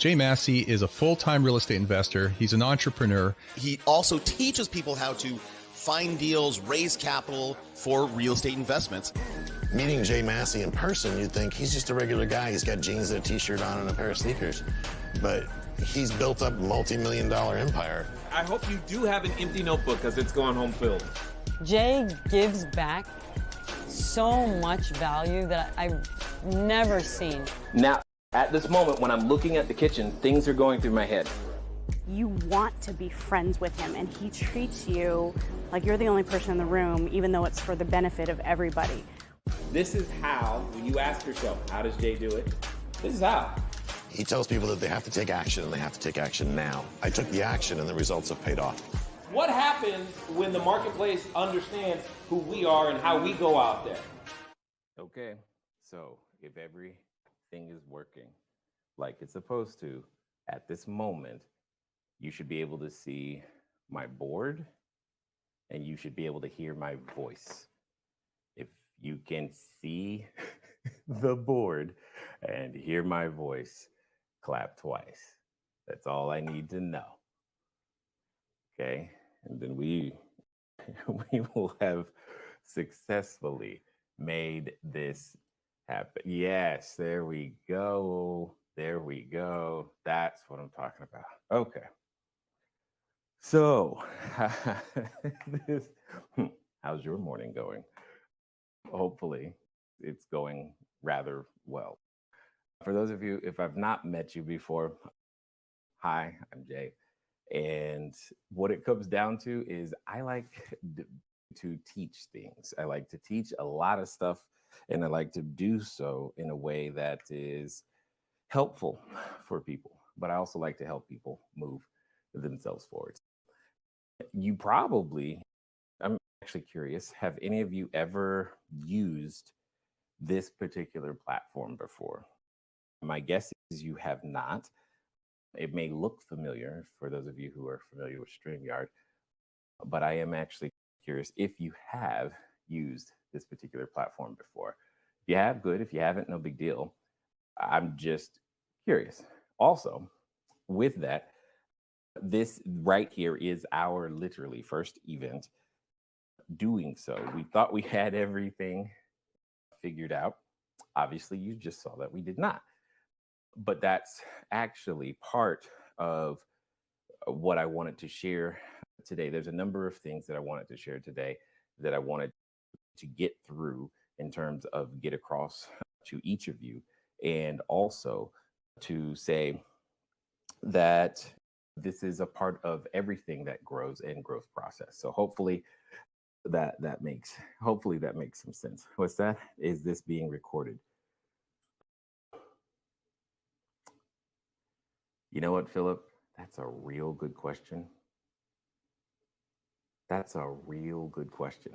Jay Massey is a full-time real estate investor. He's an entrepreneur. He also teaches people how to find deals, raise capital for real estate investments. Meeting Jay Massey in person, you'd think he's just a regular guy. He's got jeans and a t-shirt on and a pair of sneakers. But he's built up a multi-million-dollar empire. I hope you do have an empty notebook because it's going home filled. Jay gives back so much value that I've never seen. Now, at this moment, when I'm looking at the kitchen, things are going through my head. You want to be friends with him, and he treats you like you're the only person in the room, even though it's for the benefit of everybody. This is how, when you ask yourself, how does Jay do it? This is how. He tells people that they have to take action, and they have to take action now. I took the action, and the results have paid off. What happens when the marketplace understands who we are and how we go out there? Okay, so if everything is working like it's supposed to, at this moment, you should be able to see my board and you should be able to hear my voice. If you can see the board and hear my voice, clap twice. That's all I need to know. Okay, and then we will have successfully made this happen. Yes, there we go. There we go. That's what I'm talking about. Okay. So, how's your morning going? Hopefully, it's going rather well. For those of you, if I've not met you before, hi, I'm Jay. And what it comes down to is I like to teach things. I like to teach a lot of stuff, and I like to do so in a way that is helpful for people. But I also like to help people move themselves forward. You probably, I'm actually curious, have any of you ever used this particular platform before? My guess is you have not. It may look familiar for those of you who are familiar with StreamYard, but I am actually curious if you have used this particular platform before. If you have, good. If you haven't, no big deal. I'm just curious. Also, with that, this right here is our literally first event doing so. We thought we had everything figured out. Obviously, you just saw that we did not. But that's actually part of what I wanted to share today. There's a number of things that I wanted to share today that I wanted to get through in terms of get across to each of you, and also to say that this is a part of everything that grows and growth process. So hopefully that makes some sense. What's that? Is this being recorded? You know what, Philip? That's a real good question. That's a real good question.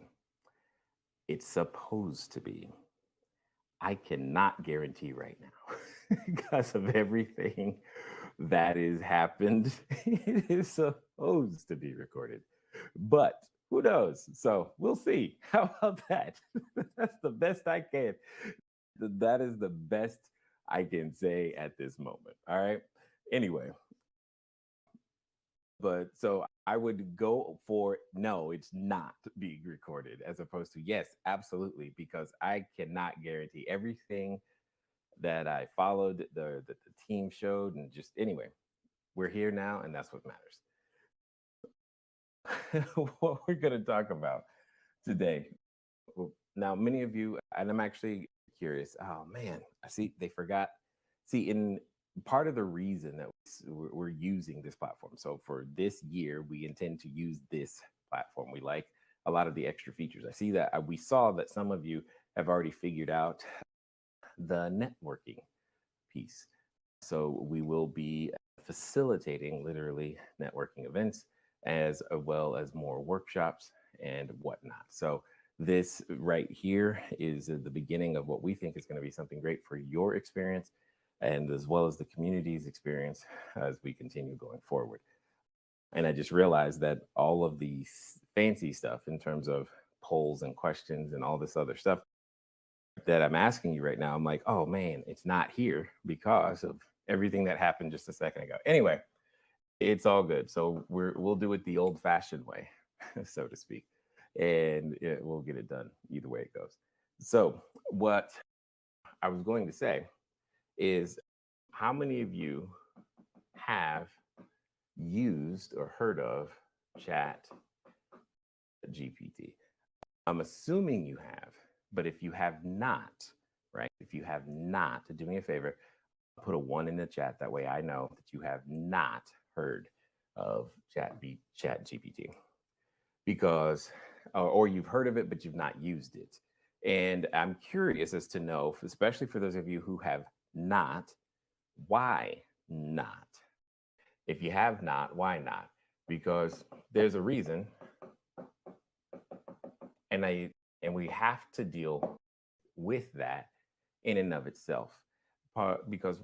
It's supposed to be. I cannot guarantee right now because of everything that has happened. It is supposed to be recorded, but who knows? So we'll see. How about that? That's the best I can. That is the best I can say at this moment. All right. Anyway, but so I would go for no, it's not being recorded, as opposed to yes, absolutely, because I cannot guarantee everything that I followed, the team showed, and just anyway, we're here now, and that's what matters. What we're going to talk about today. Now, many of you, and I'm actually curious. Oh man, I see they forgot. See, in part of the reason that we're using this platform. So for this year, we intend to use this platform. We like a lot of the extra features. I see that we saw that some of you have already figured out the networking piece. So we will be facilitating literally networking events as well as more workshops and whatnot. So this right here is the beginning of what we think is going to be something great for your experience, and as well as the community's experience as we continue going forward. And I just realized that all of the fancy stuff in terms of polls and questions and all this other stuff that I'm asking you right now, I'm like, oh man, it's not here because of everything that happened just a second ago. Anyway, it's all good. So we'll do it the old-fashioned way, so to speak, and we'll get it done either way it goes. So what I was going to say is, how many of you have used or heard of Chat GPT? I'm assuming you have, but if you have not, right? If you have not, do me a favor, put a 1 in the chat. That way I know that you have not heard of Chat GPT, because, or you've heard of it, but you've not used it. And I'm curious as to know, especially for those of you who have not, why not? If you have not, why not? Because there's a reason, and we have to deal with that in and of itself, because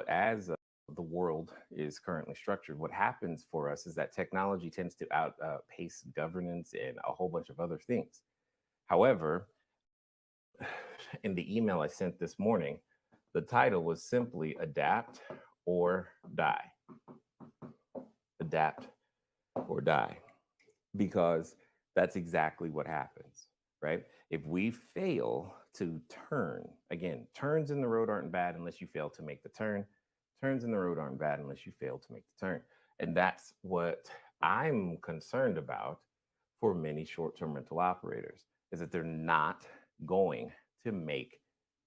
as the world is currently structured, what happens for us is that technology tends to outpace governance and a whole bunch of other things. However, in the email I sent this morning, the title was simply Adapt or Die. Adapt or die, because that's exactly what happens, right? If we fail to turn, again, turns in the road aren't bad unless you fail to make the turn. Turns in the road aren't bad unless you fail to make the turn. And that's what I'm concerned about for many short-term rental operators, is that they're not going to make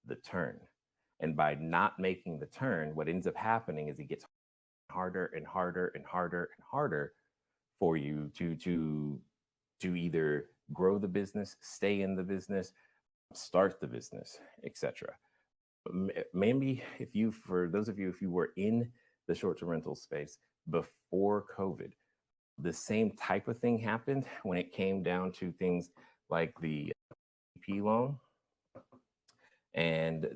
the turn. And by not making the turn, what ends up happening is it gets harder and harder and harder and harder for you to either grow the business, stay in the business, start the business, etc. Maybe for those of you, if you were in the short-term rental space before COVID, the same type of thing happened when it came down to things like the P loan and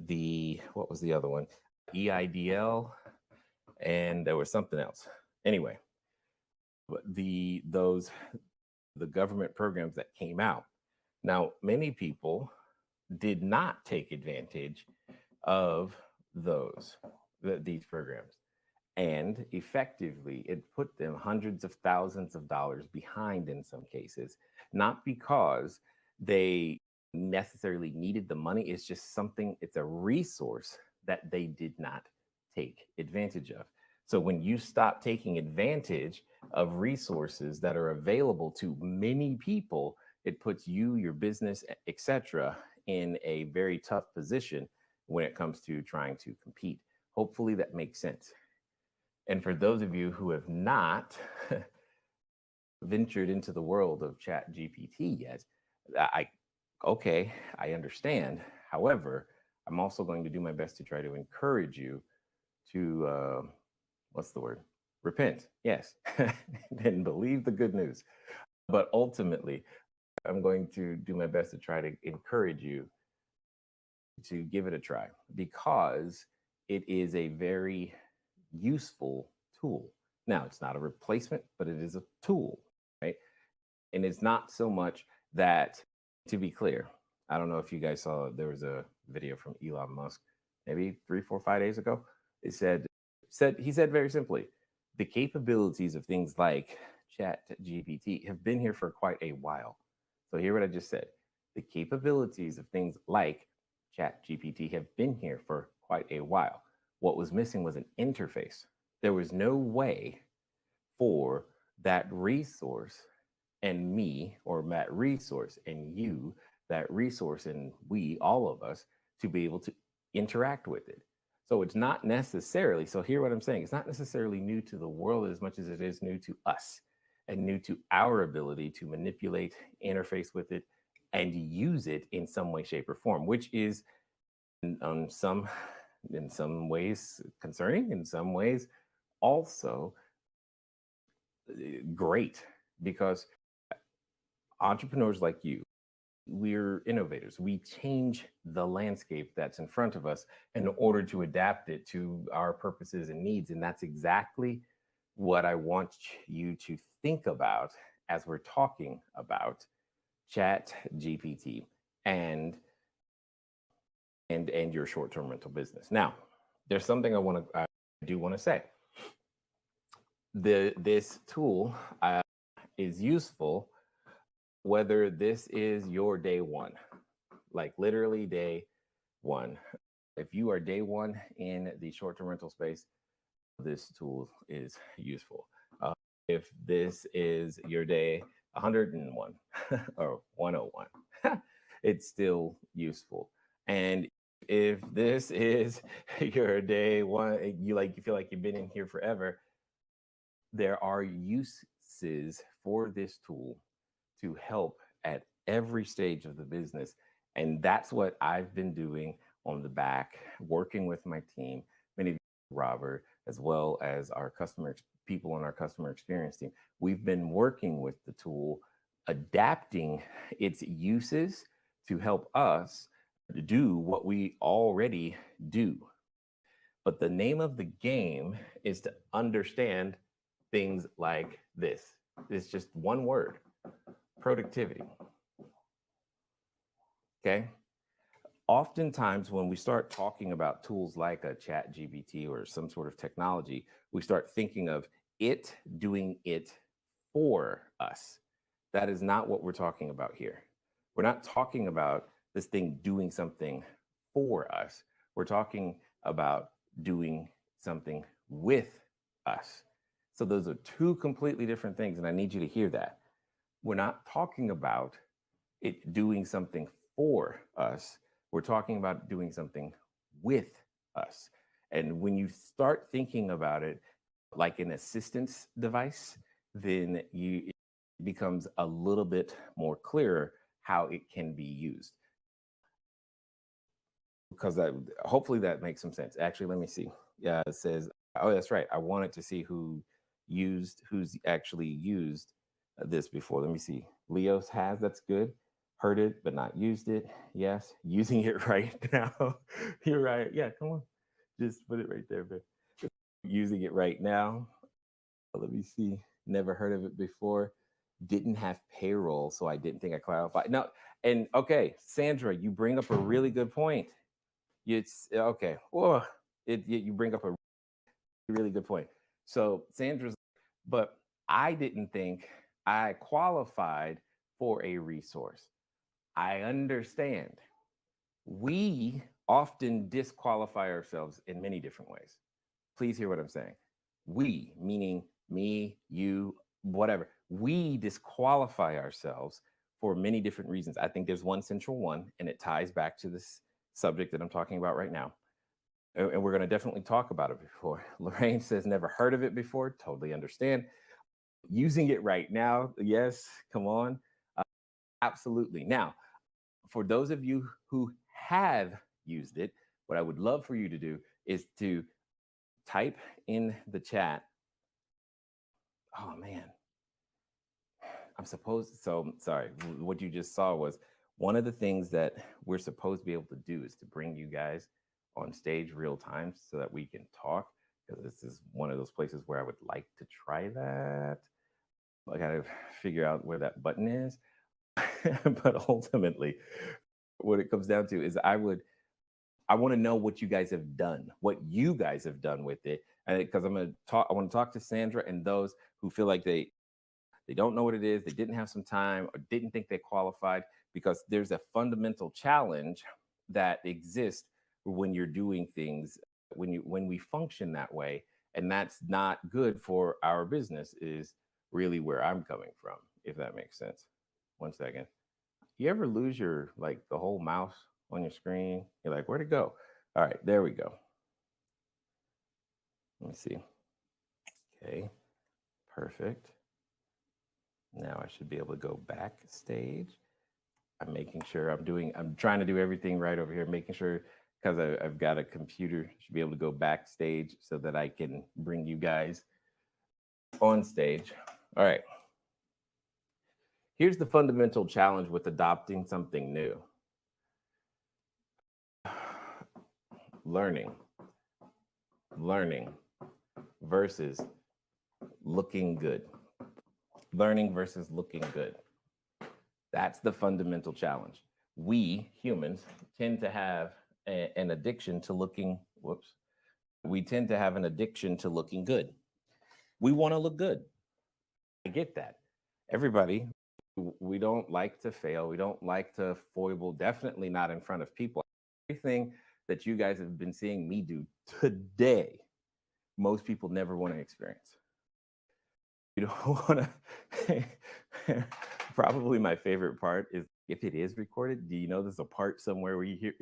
what was the other one? EIDL, and there was something else. Anyway, but the government programs that came out. Now, many people did not take advantage of these programs, and effectively it put them hundreds of thousands of dollars behind in some cases, not because they necessarily needed the money. It's just it's a resource that they did not take advantage of. So when you stop taking advantage of resources that are available to many people, it puts you, your business, etc., in a very tough position when it comes to trying to compete. Hopefully that makes sense. And for those of you who have not ventured into the world of ChatGPT yet, I understand. However, I'm also going to do my best to try to encourage you to, what's the word? Repent, yes, and believe the good news. But ultimately, I'm going to do my best to try to encourage you to give it a try, because it is a very useful tool. Now, it's not a replacement, but it is a tool, right? And it's not so much that, to be clear, I don't know if you guys saw, there was a video from Elon Musk, maybe 3, 4, 5 days ago. He said very simply, the capabilities of things like ChatGPT have been here for quite a while. So hear what I just said. The capabilities of things like ChatGPT have been here for quite a while. What was missing was an interface. There was no way for that resource and me, or that resource and you, that resource and we, all of us, to be able to interact with it. So it's not necessarily, so hear what I'm saying, it's not necessarily new to the world as much as it is new to us, and new to our ability to manipulate, interface with it, and use it in some way, shape, or form, which is in some ways concerning, in some ways also great, because entrepreneurs like you, we're innovators. We change the landscape that's in front of us in order to adapt it to our purposes and needs. And that's exactly what I want you to think about as we're talking about Chat GPT and your short-term rental business. Now, there's something I want to do want to say this tool is useful whether this is your day one, like literally day one. If you are day one in the short-term rental space, this tool is useful. If this is your day 101 or 101, it's still useful. And if this is your day one, you feel like you've been in here forever, there are uses for this tool to help at every stage of the business. And that's what I've been doing on the back, working with my team, many of you, Robert, as well as our people on our customer experience team. We've been working with the tool, adapting its uses to help us do what we already do. But the name of the game is to understand things like this. It's just one word: productivity. Okay. Oftentimes, when we start talking about tools like a ChatGPT or some sort of technology, we start thinking of it doing it for us. That is not what we're talking about here. We're not talking about this thing doing something for us. We're talking about doing something with us. So those are two completely different things, and I need you to hear that. We're not talking about it doing something for us. We're talking about doing something with us. And when you start thinking about it like an assistance device, then it becomes a little bit more clearer how it can be used. Because hopefully that makes some sense. Actually, let me see. Yeah, it says, oh, that's right. I wanted to see who's actually used this before. Let me see. Leos has, that's good. Heard it, but not used it. Yes. Using it right now. You're right. Yeah, come on. Just put it right there, babe. Using it right now. Let me see. Never heard of it before. Didn't have payroll, so I didn't think I clarified. No, and okay, Sandra, you bring up a really good point. It's okay. Whoa, you bring up a really good point. So Sandra's, but I didn't think I qualified for a resource. I understand. We often disqualify ourselves in many different ways. Please hear what I'm saying. We, meaning me, you, whatever, we disqualify ourselves for many different reasons. I think there's one central one, and it ties back to this subject that I'm talking about right now. And we're going to definitely talk about it before. Lorraine says, never heard of it before. Totally understand. Using it right now. Yes, come on. Absolutely. Now, for those of you who have used it, what I would love for you to do is to type in the chat. Oh, man. So sorry. What you just saw was one of the things that we're supposed to be able to do is to bring you guys on stage real time so that we can talk, because this is one of those places where I would like to try that. I got to figure out where that button is. But ultimately, what it comes down to is I want to know what you guys have done, with it. And because I want to talk to Sandra and those who feel like they don't know what it is, they didn't have some time, or didn't think they qualified, because there's a fundamental challenge that exists when you're doing things, when we function that way. And that's not good for our business, is really where I'm coming from, if that makes sense. One second. You ever lose the whole mouse on your screen? You're like, where'd it go? All right, there we go. Let me see. Okay, perfect. Now I should be able to go backstage. I'm making sure I'm trying to do everything right over here, making sure, because I've got a computer, should be able to go backstage so that I can bring you guys on stage. All right. Here's the fundamental challenge with adopting something new. Learning versus looking good. Learning versus looking good. That's the fundamental challenge. We humans tend to have an addiction to looking we tend to have an addiction to looking good. We want to look good. I get that. Everybody, we don't like to fail. We don't like to foible, definitely not in front of people. Everything that you guys have been seeing me do today, most people never want to experience. You don't want to. Probably my favorite part is if it is recorded. Do you know there's a part somewhere where you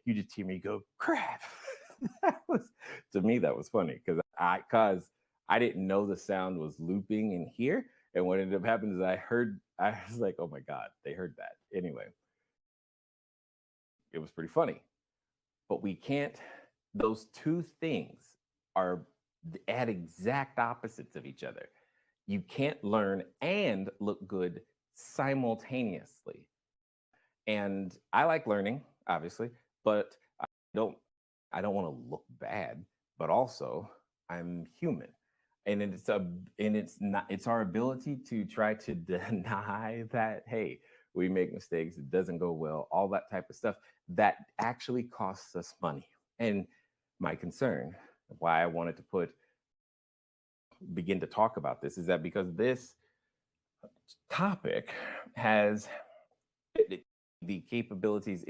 just hear me go crap? To me that was funny because I didn't know the sound was looping in here, and what ended up happening is I was like, oh my god, they heard that anyway. It was pretty funny, but we can't. Those two things are at exact opposites of each other. You can't learn and look good simultaneously. And I like learning, obviously, but don't I don't want to look bad, but also I'm human. And it's our ability to try to deny that, hey, we make mistakes, it doesn't go well, all that type of stuff that actually costs us money. And my concern, why I wanted to begin to talk about this, is that because this topic has the capabilities,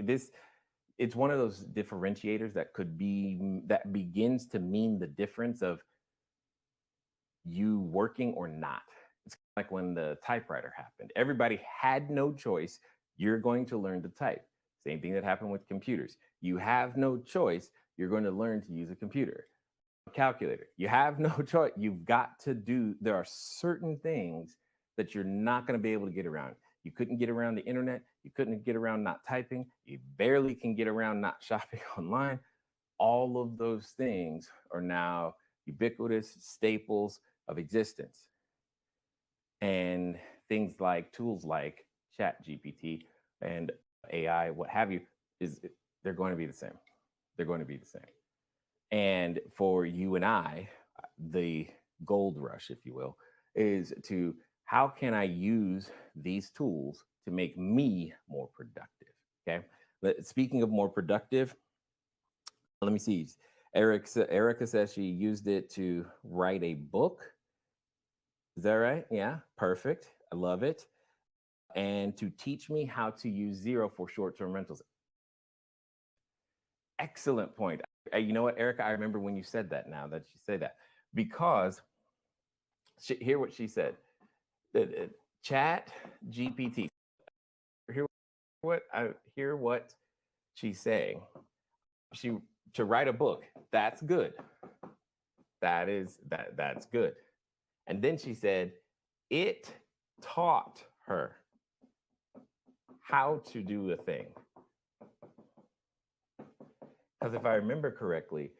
it's one of those differentiators that begins to mean the difference of you working or not. It's like when the typewriter happened. Everybody had no choice. You're going to learn to type. Same thing that happened with computers. You have no choice. You're going to learn to use a computer. A calculator. You have no choice. You've got to do, there are certain things that you're not going to be able to get around. You couldn't get around the internet. You couldn't get around not typing. You barely can get around not shopping online. All of those things are now ubiquitous staples of existence. And things like tools like ChatGPT and AI, what have you, they're going to be the same. They're going to be the same. And for you and I, the gold rush, if you will, is to how can I use these tools to make me more productive? Okay. But speaking of more productive, let me see. Erica says she used it to write a book. Is that right? Yeah, perfect. I love it. And to teach me how to use Zero for short-term rentals. Excellent point. You know what, Erica? I remember when you said that now that you say that, because hear what she said. Chat GPT. Hear what she's saying. To write a book, that's good. That's good. And then she said it taught her how to do a thing. Because if I remember correctly,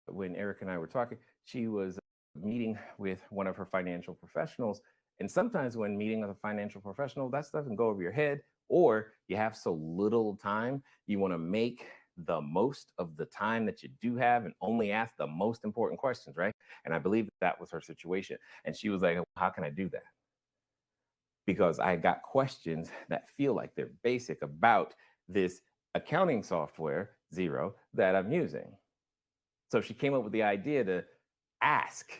when Eric and I were talking, she was meeting with one of her financial professionals. And sometimes when meeting with a financial professional, that stuff can go over your head, or you have so little time, you want to make the most of the time that you do have and only ask the most important questions, right? And I believe that was her situation. And she was like, how can I do that? Because I got questions that feel like they're basic about this accounting software, Zero, that I'm using. So she came up with the idea to ask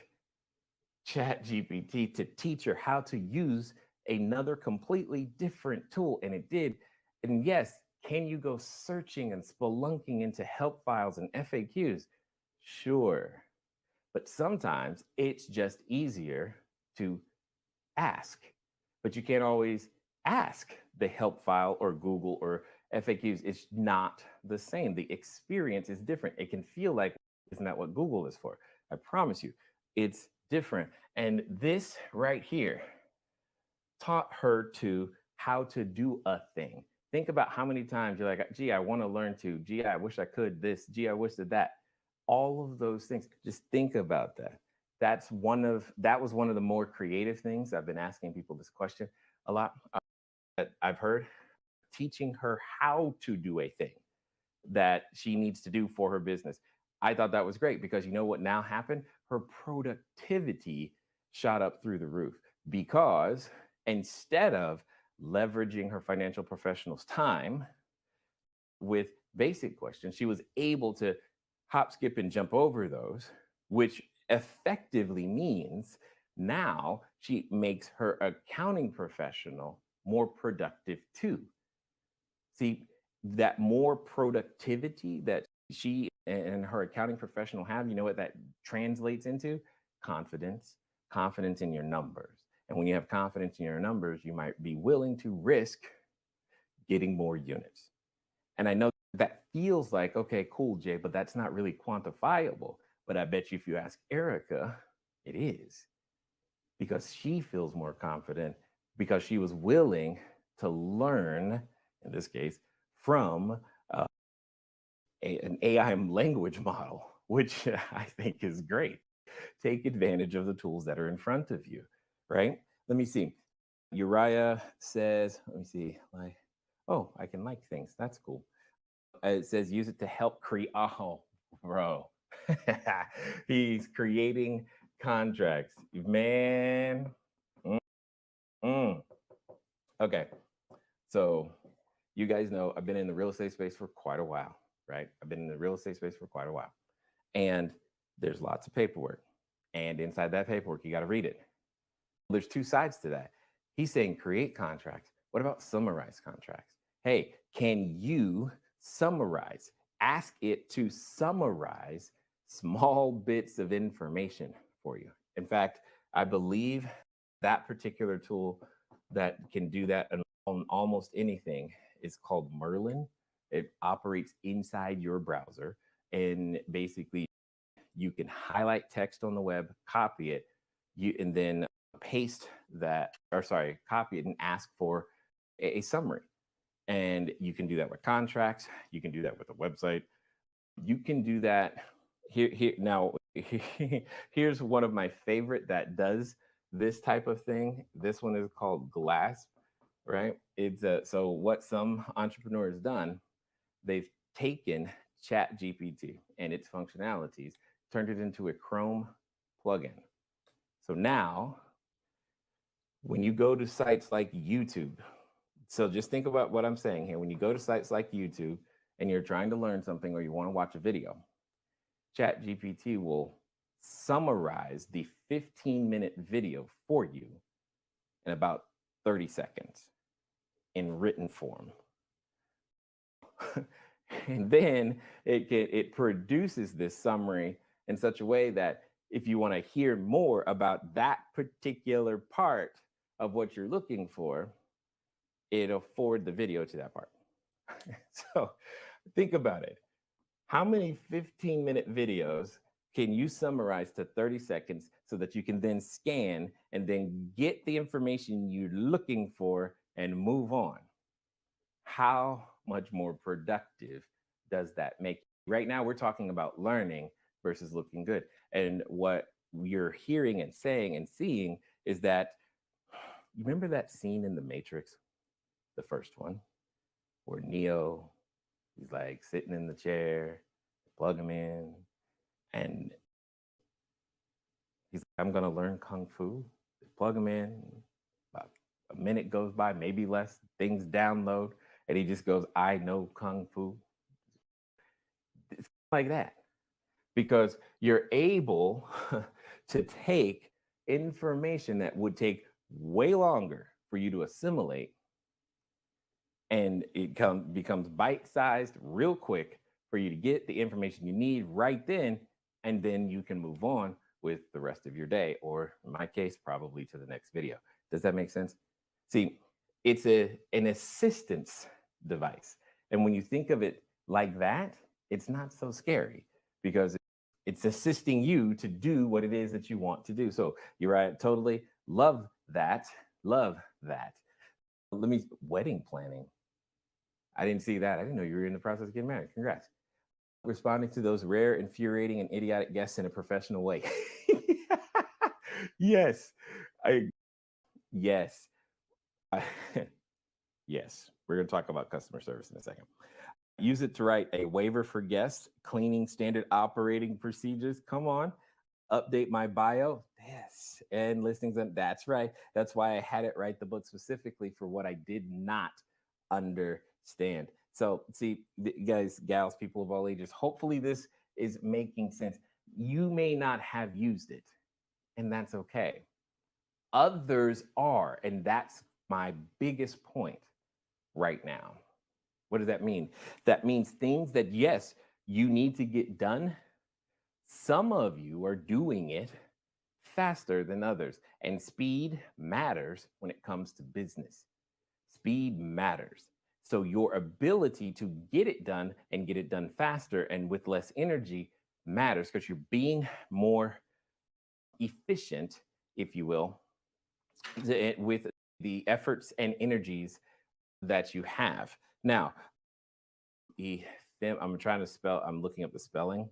ChatGPT to teach her how to use another completely different tool. And it did. And yes, can you go searching and spelunking into help files and FAQs? Sure. But sometimes it's just easier to ask. But you can't always ask the help file or Google or FAQs. It's not the same. The experience is different. It can feel like, isn't that what Google is for? I promise you, it's different. And this right here taught her how to do a thing. Think about how many times you're like, gee, I want to learn to, gee, I wish I could this, gee, I wish that. All of those things. Just think about that. That was one of the more creative things. I've been asking people this question a lot. That I've heard, teaching her how to do a thing that she needs to do for her business. I thought that was great because you know what now happened? Her productivity shot up through the roof because instead of leveraging her financial professional's time with basic questions, she was able to hop, skip, and jump over those, which effectively means now she makes her accounting professional more productive too. See, that more productivity that she and her accounting professional have, you know what that translates into? Confidence, confidence in your numbers. And when you have confidence in your numbers, you might be willing to risk getting more units. And I know that feels like, okay, cool, Jay, but that's not really quantifiable. But I bet you if you ask Erica, it is, because she feels more confident because she was willing to learn, in this case, from an AI language model, which I think is great. Take advantage of the tools that are in front of you, right? Let me see. Uriah says, let me see, like, oh, I can like things. That's cool. It says use it to help create. Oh, bro. He's creating contracts. Man. Mm. Okay. So you guys know I've been in the real estate space for quite a while, right? I've been in the real estate space for quite a while. And there's lots of paperwork. And inside that paperwork, you got to read it. There's two sides to that. He's saying create contracts. What about summarize contracts? Hey, can you summarize? Ask it to summarize small bits of information for you. In fact, I believe that particular tool that can do that on almost anything is called Merlin. It operates inside your browser, and basically you can highlight text on the web, copy it, and then paste that, or sorry, copy it and ask for a summary. And you can do that with contracts. You can do that with a website. You can do that here. Now, here's one of my favorite that does this type of thing. This one is called Glass, right? It's so what some entrepreneur has done, they've taken ChatGPT and its functionalities, turned it into a Chrome plugin. So now, when you go to sites like YouTube, so just think about what I'm saying here. When you go to sites like YouTube and you're trying to learn something or you want to watch a video, ChatGPT will summarize the 15-minute video for you in about 30 seconds in written form. And then it produces this summary in such a way that if you want to hear more about that particular part of what you're looking for, it'll forward the video to that part. So think about it. How many 15-minute videos can you summarize to 30 seconds so that you can then scan and then get the information you're looking for and move on? How much more productive does that make you? Right now, we're talking about learning versus looking good. And what you're hearing and saying and seeing is that, you remember that scene in The Matrix, the first one, where Neo, he's like sitting in the chair, plug him in, and he's like, I'm gonna learn Kung Fu. Plug him in, about a minute goes by, maybe less, things download, and he just goes, I know Kung Fu. It's like that, because you're able to take information that would take way longer for you to assimilate, and it becomes bite-sized real quick for you to get the information you need right then, and then you can move on with the rest of your day, or in my case, probably to the next video. Does that make sense? See, it's an assistance device. And when you think of it like that, it's not so scary because it's assisting you to do what it is that you want to do. So you're right, totally love that. Love that. Wedding planning. I didn't see that. I didn't know you were in the process of getting married. Congrats. Responding to those rare, infuriating, and idiotic guests in a professional way. Yes. Yes. Yes. We're going to talk about customer service in a second. Use it to write a waiver for guests, cleaning standard operating procedures. Come on. Update my bio. Yes. And listings. And that's right. That's why I had it write the book specifically for what I did not understand. So see, guys, gals, people of all ages, hopefully this is making sense. You may not have used it, and that's okay. Others are, and that's my biggest point right now. What does that mean? That means things that, yes, you need to get done. Some of you are doing it faster than others, and speed matters when it comes to business. Speed matters. So your ability to get it done and get it done faster and with less energy matters because you're being more efficient, if you will, with the efforts and energies that you have. Now, I'm trying to spell, I'm looking up the spelling.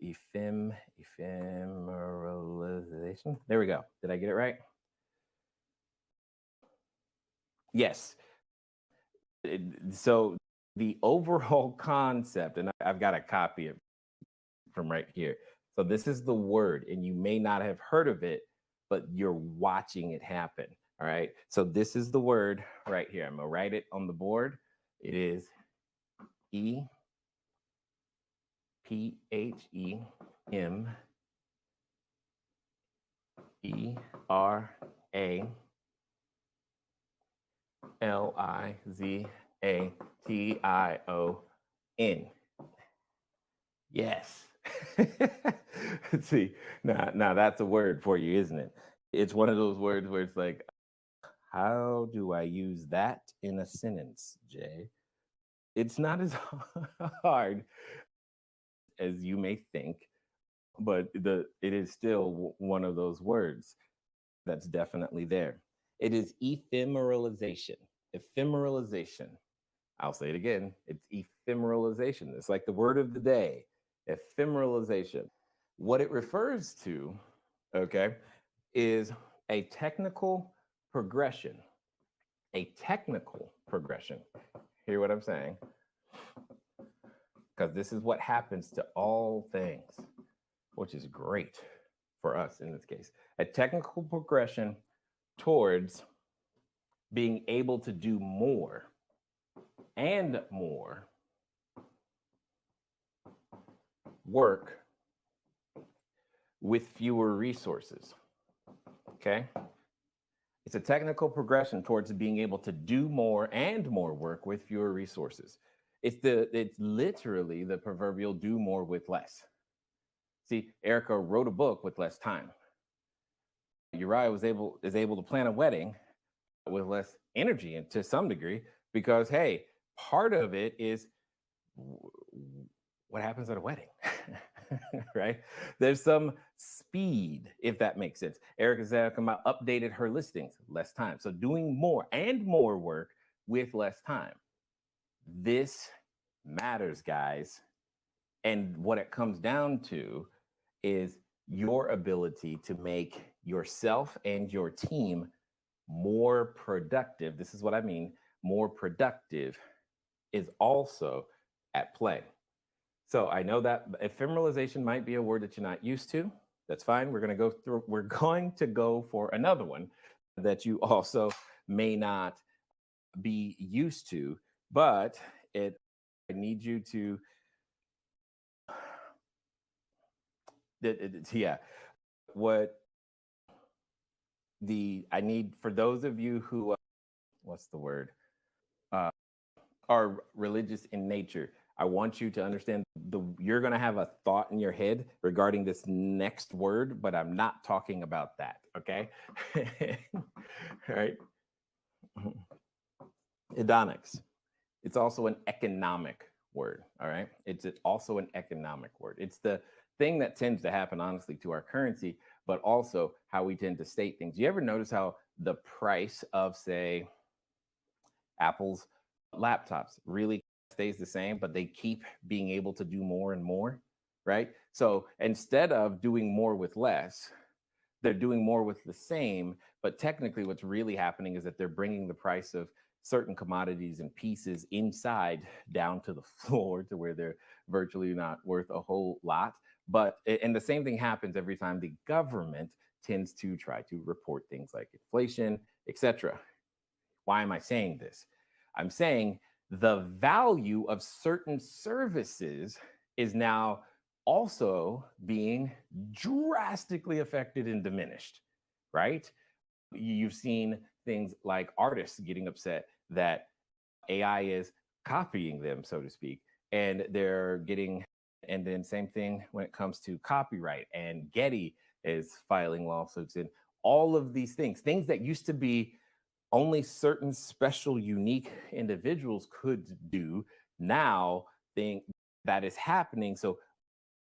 Ephemeralization. There we go. Did I get it right? Yes. So the overall concept, and I've got a copy of from right here. So this is the word, and you may not have heard of it, but you're watching it happen. All right. So this is the word right here. I'm gonna write it on the board. It is EPHEMERALIZATION. Yes. See, now that's a word for you, isn't it? It's one of those words where it's like, how do I use that in a sentence, Jay? It's not as hard as you may think, but it is still one of those words that's definitely there. It is ephemeralization. Ephemeralization. I'll say it again. It's ephemeralization. It's like the word of the day, ephemeralization. What it refers to, okay, is a technical progression. A technical progression. Hear what I'm saying? Because this is what happens to all things, which is great for us in this case. A technical progression towards being able to do more and more work with fewer resources. Okay? It's a technical progression towards being able to do more and more work with fewer resources. It's literally the proverbial do more with less. See, Erica wrote a book with less time. Uriah is able to plan a wedding with less energy and to some degree because, hey, part of it is what happens at a wedding, right? There's some speed, if that makes sense. Erica Zakama updated her listings, less time. So doing more and more work with less time. This matters, guys. And what it comes down to is your ability to make yourself and your team more productive. This is what I mean. More productive is also at play. So I know that ephemeralization might be a word that you're not used to. That's fine. We're going to go for another one that you also may not be used to, but I need you to, I need for those of you who, what's the word, are religious in nature, I want you to understand you're going to have a thought in your head regarding this next word, but I'm not talking about that. Okay. All right. Hedonics. It's also an economic word. All right. It's also an economic word. It's the thing that tends to happen, honestly, to our currency, but also how we tend to state things. You ever notice how the price of, say, Apple's laptops really stays the same, but they keep being able to do more and more, right? So instead of doing more with less, they're doing more with the same, but technically what's really happening is that they're bringing the price of certain commodities and pieces inside down to the floor to where they're virtually not worth a whole lot. And the same thing happens every time the government tends to try to report things like inflation, etc. Why am I saying this? I'm saying the value of certain services is now also being drastically affected and diminished, right? You've seen things like artists getting upset that AI is copying them, so to speak, and they're getting, and then same thing when it comes to copyright, and Getty is filing lawsuits, and all of these things that used to be only certain special, unique individuals could do, now think that is happening. So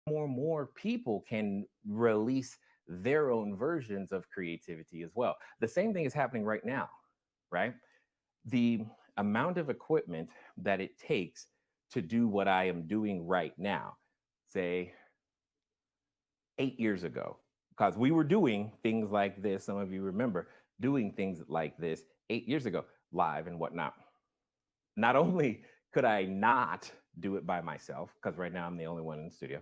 more and more people can release their own versions of creativity as well. The same thing is happening right now, right? The amount of equipment that it takes to do what I am doing right now, say 8 years ago, because we were doing things like this. Some of you remember doing things like this 8 years ago, live and whatnot. Not only could I not do it by myself, because right now I'm the only one in the studio.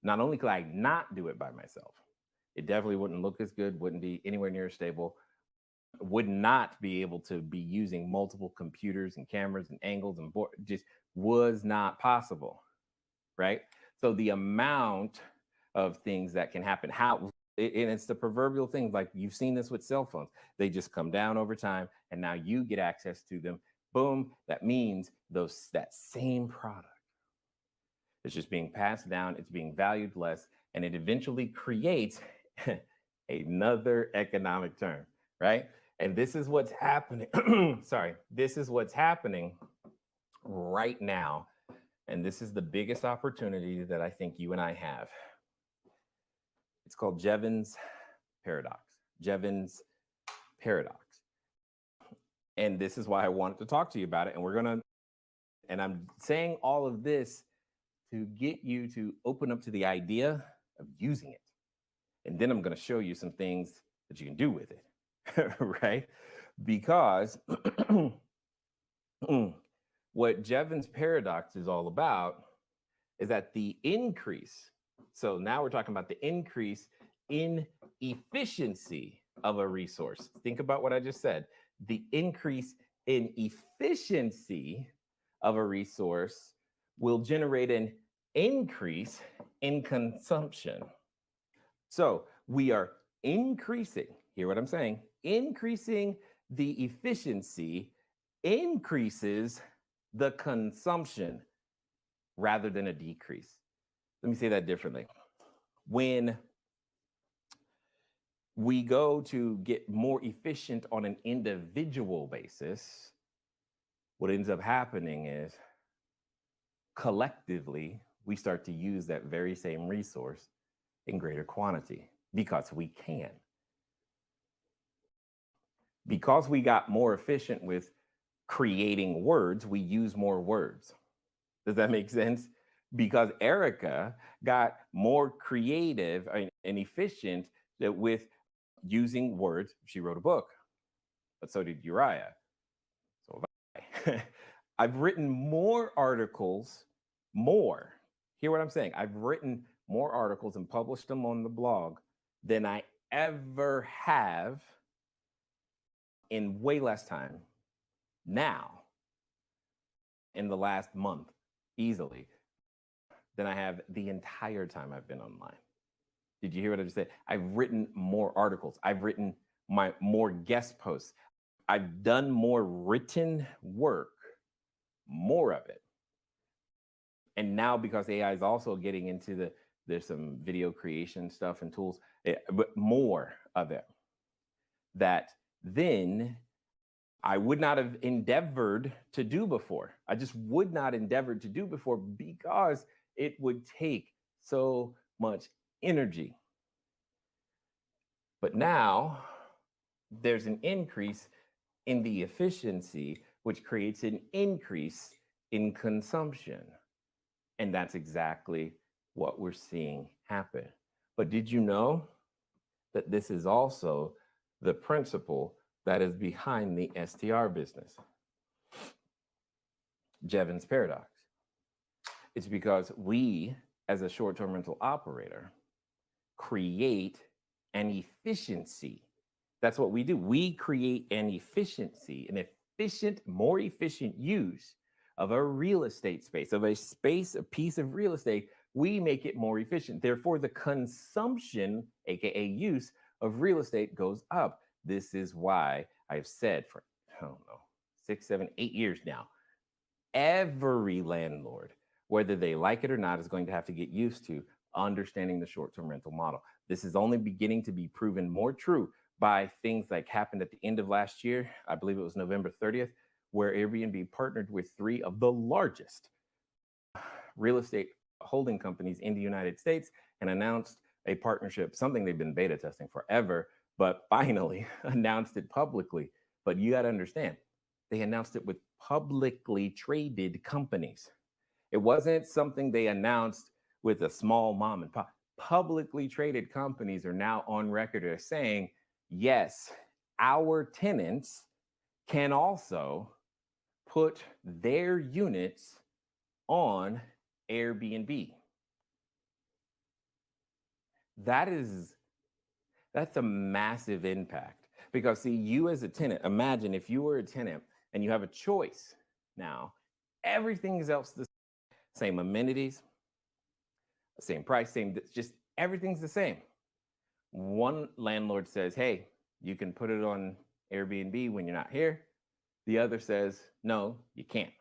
Not only could I not do it by myself, it definitely wouldn't look as good, wouldn't be anywhere near stable, would not be able to be using multiple computers and cameras and angles and board, just was not possible, right? So the amount of things that can happen, and it's the proverbial thing, like you've seen this with cell phones. They just come down over time and now you get access to them. Boom, that means that same product is just being passed down, it's being valued less, and it eventually creates another economic term, right? And this is what's happening. Sorry, this is what's happening right now. And this is the biggest opportunity that I think you and I have. It's called Jevons paradox. Jevons paradox. And this is why I wanted to talk to you about it. And I'm saying all of this to get you to open up to the idea of using it. And then I'm going to show you some things that you can do with it, right? Because what Jevons paradox is all about is that the increase, so now we're talking about the increase in efficiency of a resource. Think about what I just said. The increase in efficiency of a resource will generate an increase in consumption. So we are increasing, hear what I'm saying, increasing the efficiency increases the consumption rather than a decrease. Let me say that differently. When we go to get more efficient on an individual basis, what ends up happening is collectively, we start to use that very same resource in greater quantity because we can. Because we got more efficient with creating words, we use more words. Does that make sense? Because Erica got more creative and efficient with using words. She wrote a book, but so did Uriah. So have I. I've written more articles, more. Hear what I'm saying? I've written more articles and published them on the blog than I ever have in way less time now in the last month, easily, than I have the entire time I've been online. Did you hear what I just said? I've written more articles. I've written more guest posts. I've done more written work, more of it. And now because AI is also getting into there's some video creation stuff and tools, but more of it that then I would not have endeavored to do before. I just would not endeavor to do before because it would take so much energy. But now there's an increase in the efficiency, which creates an increase in consumption. And that's exactly what we're seeing happen. But did you know that this is also the principle that is behind the STR business? Jevons paradox. It's because we, as a short-term rental operator, create an efficiency. That's what we do. We create an efficiency, more efficient use of a real estate space, of a space, a piece of real estate, we make it more efficient. Therefore, the consumption, aka use, of real estate goes up. This is why I've said for, I don't know, 6, 7, 8 years now, every landlord, whether they like it or not, is going to have to get used to understanding the short-term rental model. This is only beginning to be proven more true by things like happened at the end of last year. I believe it was November 30th, where Airbnb partnered with 3 of the largest real estate holding companies in the United States and announced a partnership, something they've been beta testing forever, but finally announced it publicly. But you got to understand, they announced it with publicly traded companies. It wasn't something they announced with a small mom and pop. Publicly traded companies are now on record as saying, yes, our tenants can also put their units on Airbnb. That's a massive impact, because see, you as a tenant, imagine if you were a tenant and you have a choice now, everything else the same amenities, same price, just everything's the same. One landlord says, hey, you can put it on Airbnb when you're not here. The other says, no, you can't.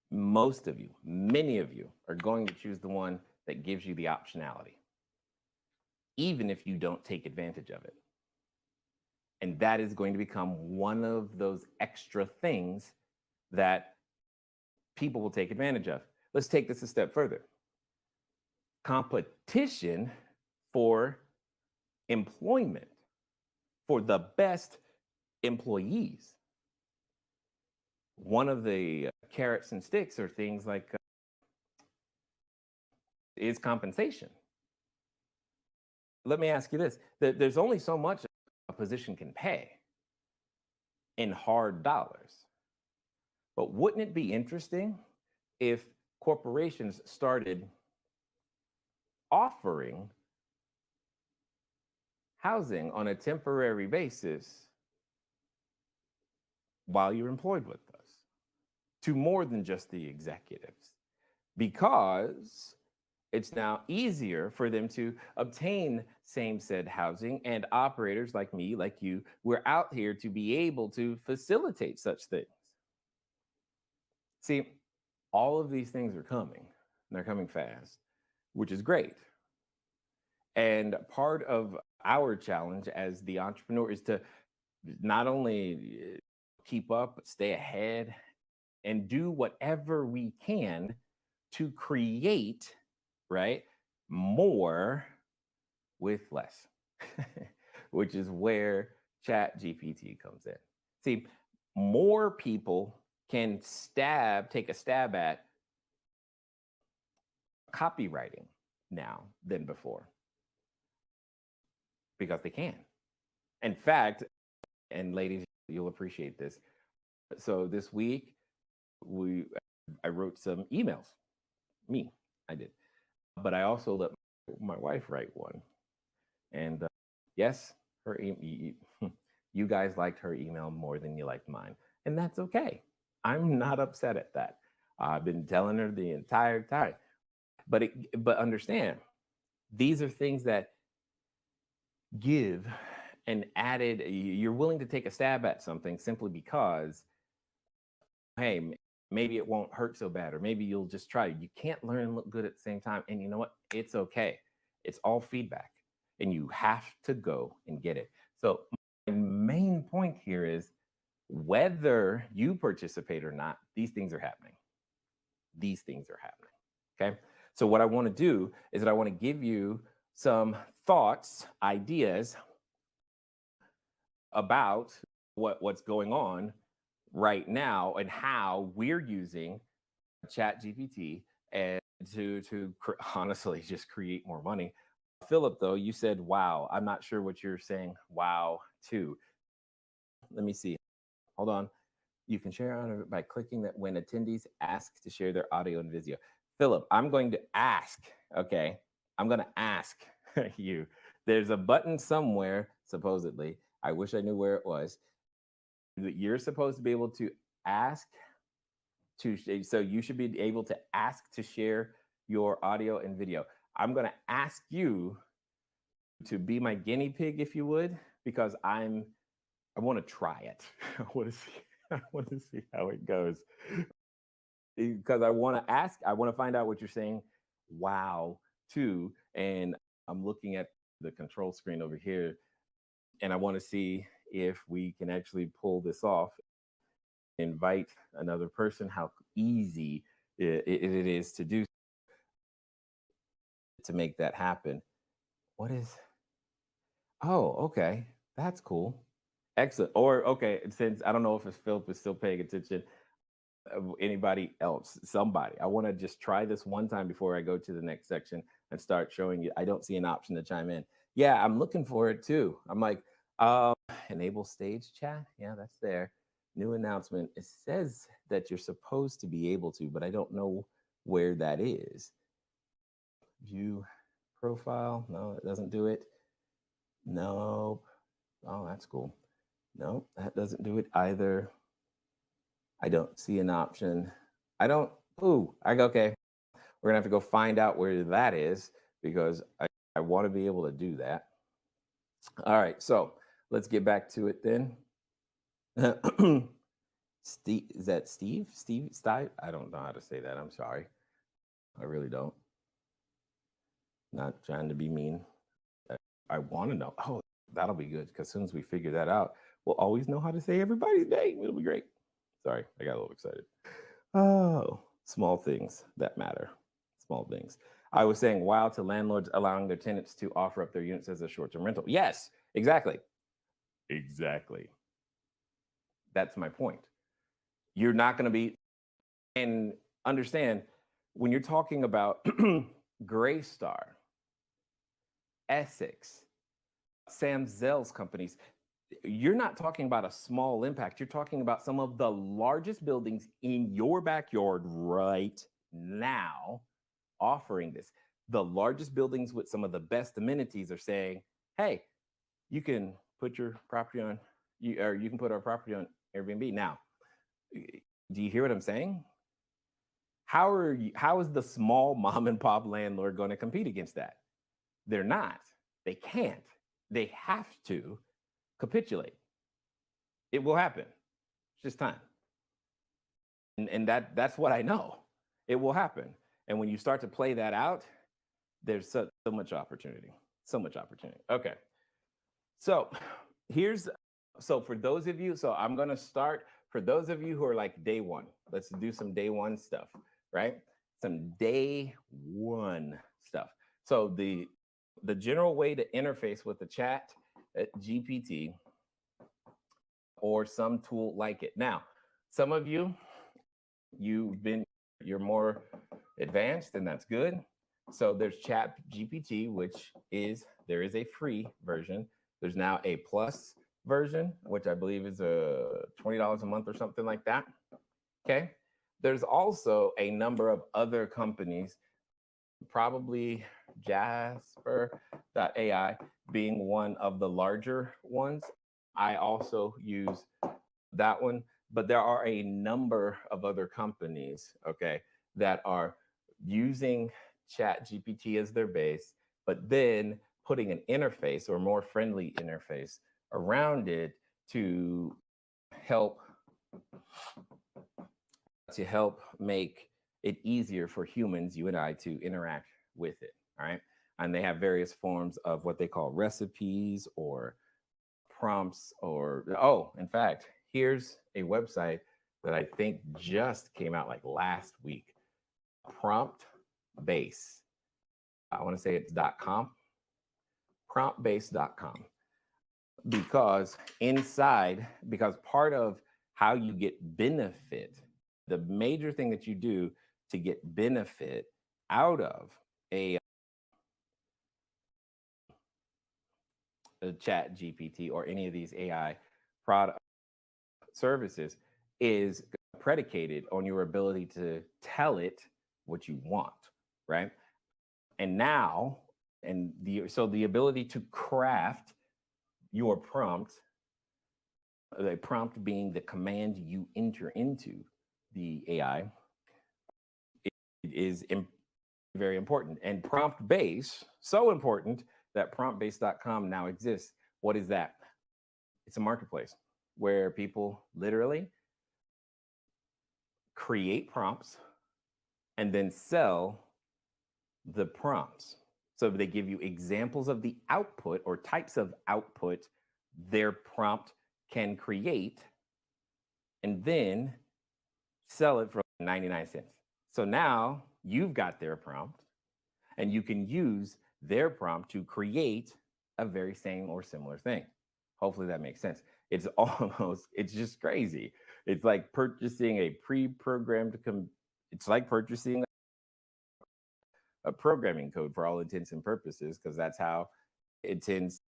Most of you, many of you, are going to choose the one that gives you the optionality, even if you don't take advantage of it. And that is going to become one of those extra things that people will take advantage of. Let's take this a step further. Competition for employment, for the best employees. One of the carrots and sticks are things like is compensation. Let me ask you this. There's only so much a position can pay in hard dollars. But wouldn't it be interesting if corporations started offering housing on a temporary basis while you're employed with us to more than just the executives? Because it's now easier for them to obtain same said housing, and operators like me, like you, we're out here to be able to facilitate such things. See, all of these things are coming, and they're coming fast, which is great. And part of our challenge as the entrepreneur is to not only keep up, but stay ahead and do whatever we can to create, right, more with less, which is where ChatGPT comes in. See, more people can take a stab at copywriting now than before, because they can. In fact, and ladies, you'll appreciate this. So this week, I wrote some emails. I did. But I also let my wife write one. And yes, you guys liked her email more than you liked mine. And that's okay. I'm not upset at that. I've been telling her the entire time. But understand, these are things that give an added, you're willing to take a stab at something simply because, hey, maybe it won't hurt so bad, or maybe you'll just try. You can't learn and look good at the same time. And you know what? It's okay. It's all feedback, and you have to go and get it. So my main point here is, whether you participate or not, these things are happening. These things are happening. Okay. So what I want to do is that I want to give you some thoughts, ideas about what's going on right now and how we're using ChatGPT and to honestly just create more money. Philip, though, you said wow. I'm not sure what you're saying wow to. Let me see. Hold on. You can share on it by clicking that when attendees ask to share their audio and video. Philip, I'm going to ask, okay? I'm going to ask you. There's a button somewhere, supposedly. I wish I knew where it was. You're supposed to be able to ask so you should be able to ask to share your audio and video. I'm going to ask you to be my guinea pig, if you would, because I want to try it. I want to see how it goes. Because I want to find out what you're saying. Wow, too. And I'm looking at the control screen over here, and I want to see if we can actually pull this off. Invite another person, how easy it is to do, to make that happen. Oh, okay. That's cool. Excellent. Or, okay, since I don't know if Philip is still paying attention, anybody else, somebody, I want to just try this one time before I go to the next section and start showing you. I don't see an option to chime in. Yeah, I'm looking for it too. I'm like, enable stage chat. Yeah, that's there. New announcement. It says that you're supposed to be able to, but I don't know where that is. View profile. No, it doesn't do it. No. Oh, that's cool. No, that doesn't do it either. I don't see an option. I go, okay. We're gonna have to go find out where that is, because I want to be able to do that. All right, so let's get back to it then. Steve, is that Steve? Steve? I don't know how to say that. I'm sorry. I really don't. Not trying to be mean. I want to know. Oh, that'll be good, because as soon as we figure that out, we'll always know how to say everybody's name. It'll be great. Sorry, I got a little excited. Oh, small things that matter. Small things. I was saying, wow, to landlords allowing their tenants to offer up their units as a short-term rental. Yes, exactly. Exactly. That's my point. You're not going to be, and understand, when you're talking about Graystar, Essex, Sam Zell's companies, you're not talking about a small impact. You're talking about some of the largest buildings in your backyard right now offering this. The largest buildings with some of the best amenities are saying, hey, you can put your property on, you can put our property on Airbnb. Now, do you hear what I'm saying? How is the small mom and pop landlord going to compete against that? They're not. They can't. They have to capitulate. It will happen. It's just time. And that's what I know. It will happen. And when you start to play that out, there's so much opportunity. So much opportunity. Okay. So for those of you, so I'm going to start, for those of you who are like day one, let's do some day one stuff, right? Some day one stuff. So the general way to interface with the chat GPT or some tool like it. Now, some of you, you're more advanced, and that's good. So there's Chat GPT, which there is a free version. There's now a plus version, which I believe is $20 a month or something like that. Okay. There's also a number of other companies, probably Jasper.ai being one of the larger ones. I also use that one, but there are a number of other companies, okay, that are using ChatGPT as their base, but then putting an interface or more friendly interface around it to help make it easier for humans, you and I, to interact with it. All right. And they have various forms of what they call recipes or prompts in fact, here's a website that I think just came out like last week. Prompt Base. I want to say it's .com. Promptbase.com. Because part of how you get benefit, the major thing that you do to get benefit out of a Chat GPT or any of these AI product services is predicated on your ability to tell it what you want, right? And now, so the ability to craft your prompt, the prompt being the command you enter into the AI is very important. And prompt base, so important that promptbase.com now exists. What is that? It's a marketplace where people literally create prompts and then sell the prompts. So they give you examples of the output or types of output their prompt can create, and then sell it for 99 cents. So now you've got their prompt, and you can use their prompt to create a very same or similar thing. Hopefully that makes sense. It's just crazy. It's like purchasing a pre-programmed, it's like purchasing a programming code for all intents and purposes, because that's how it tends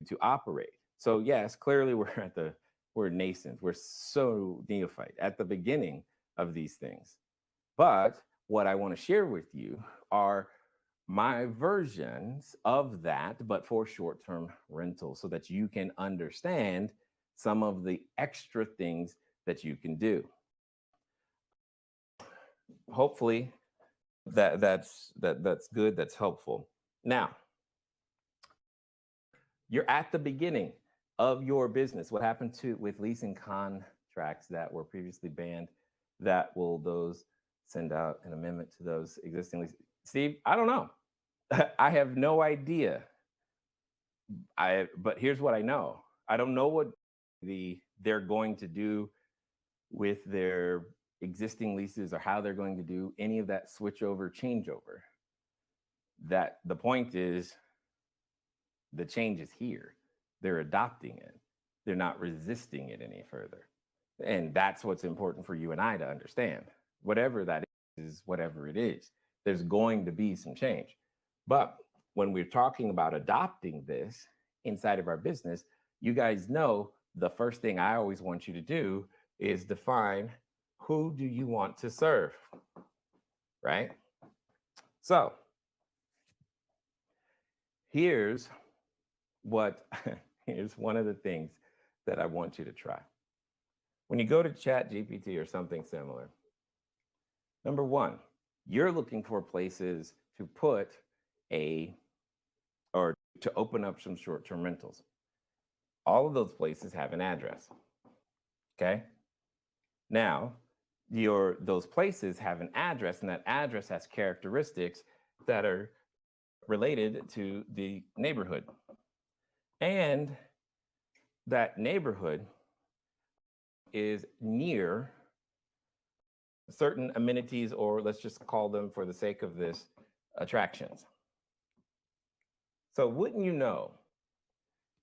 to operate. So yes, clearly we're nascent. We're so neophyte at the beginning of these things. But what I want to share with you are my versions of that, but for short-term rentals, so that you can understand some of the extra things that you can do. Hopefully that's good, that's helpful. Now, you're at the beginning of your business. What happened with leasing contracts that were previously banned? That will those send out an amendment to those existing leases? Steve, I don't know. I have no idea. But here's what I know. I don't know what they're going to do with their existing leases, or how they're going to do any of that switch over, changeover. That the point is, the change is here. They're adopting it. They're not resisting it any further. And that's what's important for you and I to understand. Whatever that is, whatever it is, there's going to be some change. But when we're talking about adopting this inside of our business, you guys know the first thing I always want you to do is define, who do you want to serve, right? So here's one of the things that I want you to try. When you go to ChatGPT or something similar, number one, you're looking for places to put or to open up some short-term rentals. All of those places have an address, okay? Now, those places have an address, and that address has characteristics that are related to the neighborhood. And that neighborhood is near certain amenities, or let's just call them, for the sake of this, attractions. So wouldn't you know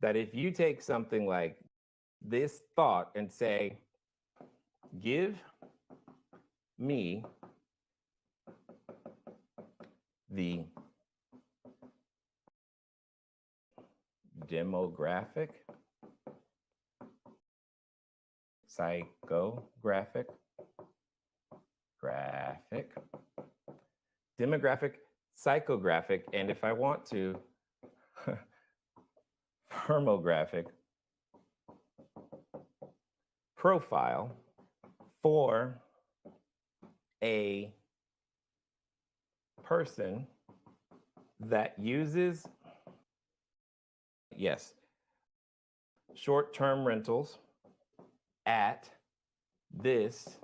that if you take something like this thought and say, give me the demographic, psychographic, demographic, psychographic, and if I want to, firmographic profile for a person that uses, yes, short-term rentals at this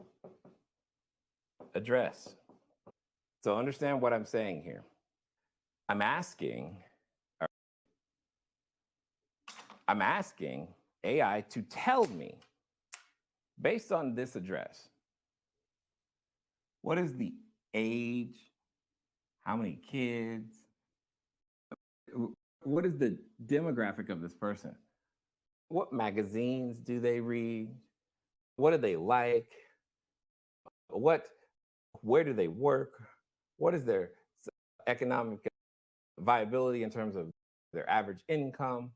address. So understand what I'm saying here. I'm asking AI to tell me, based on this address, what is the age, how many kids, what is the demographic of this person? What magazines do they read? What do they like? Where do they work? What is their economic viability in terms of their average income?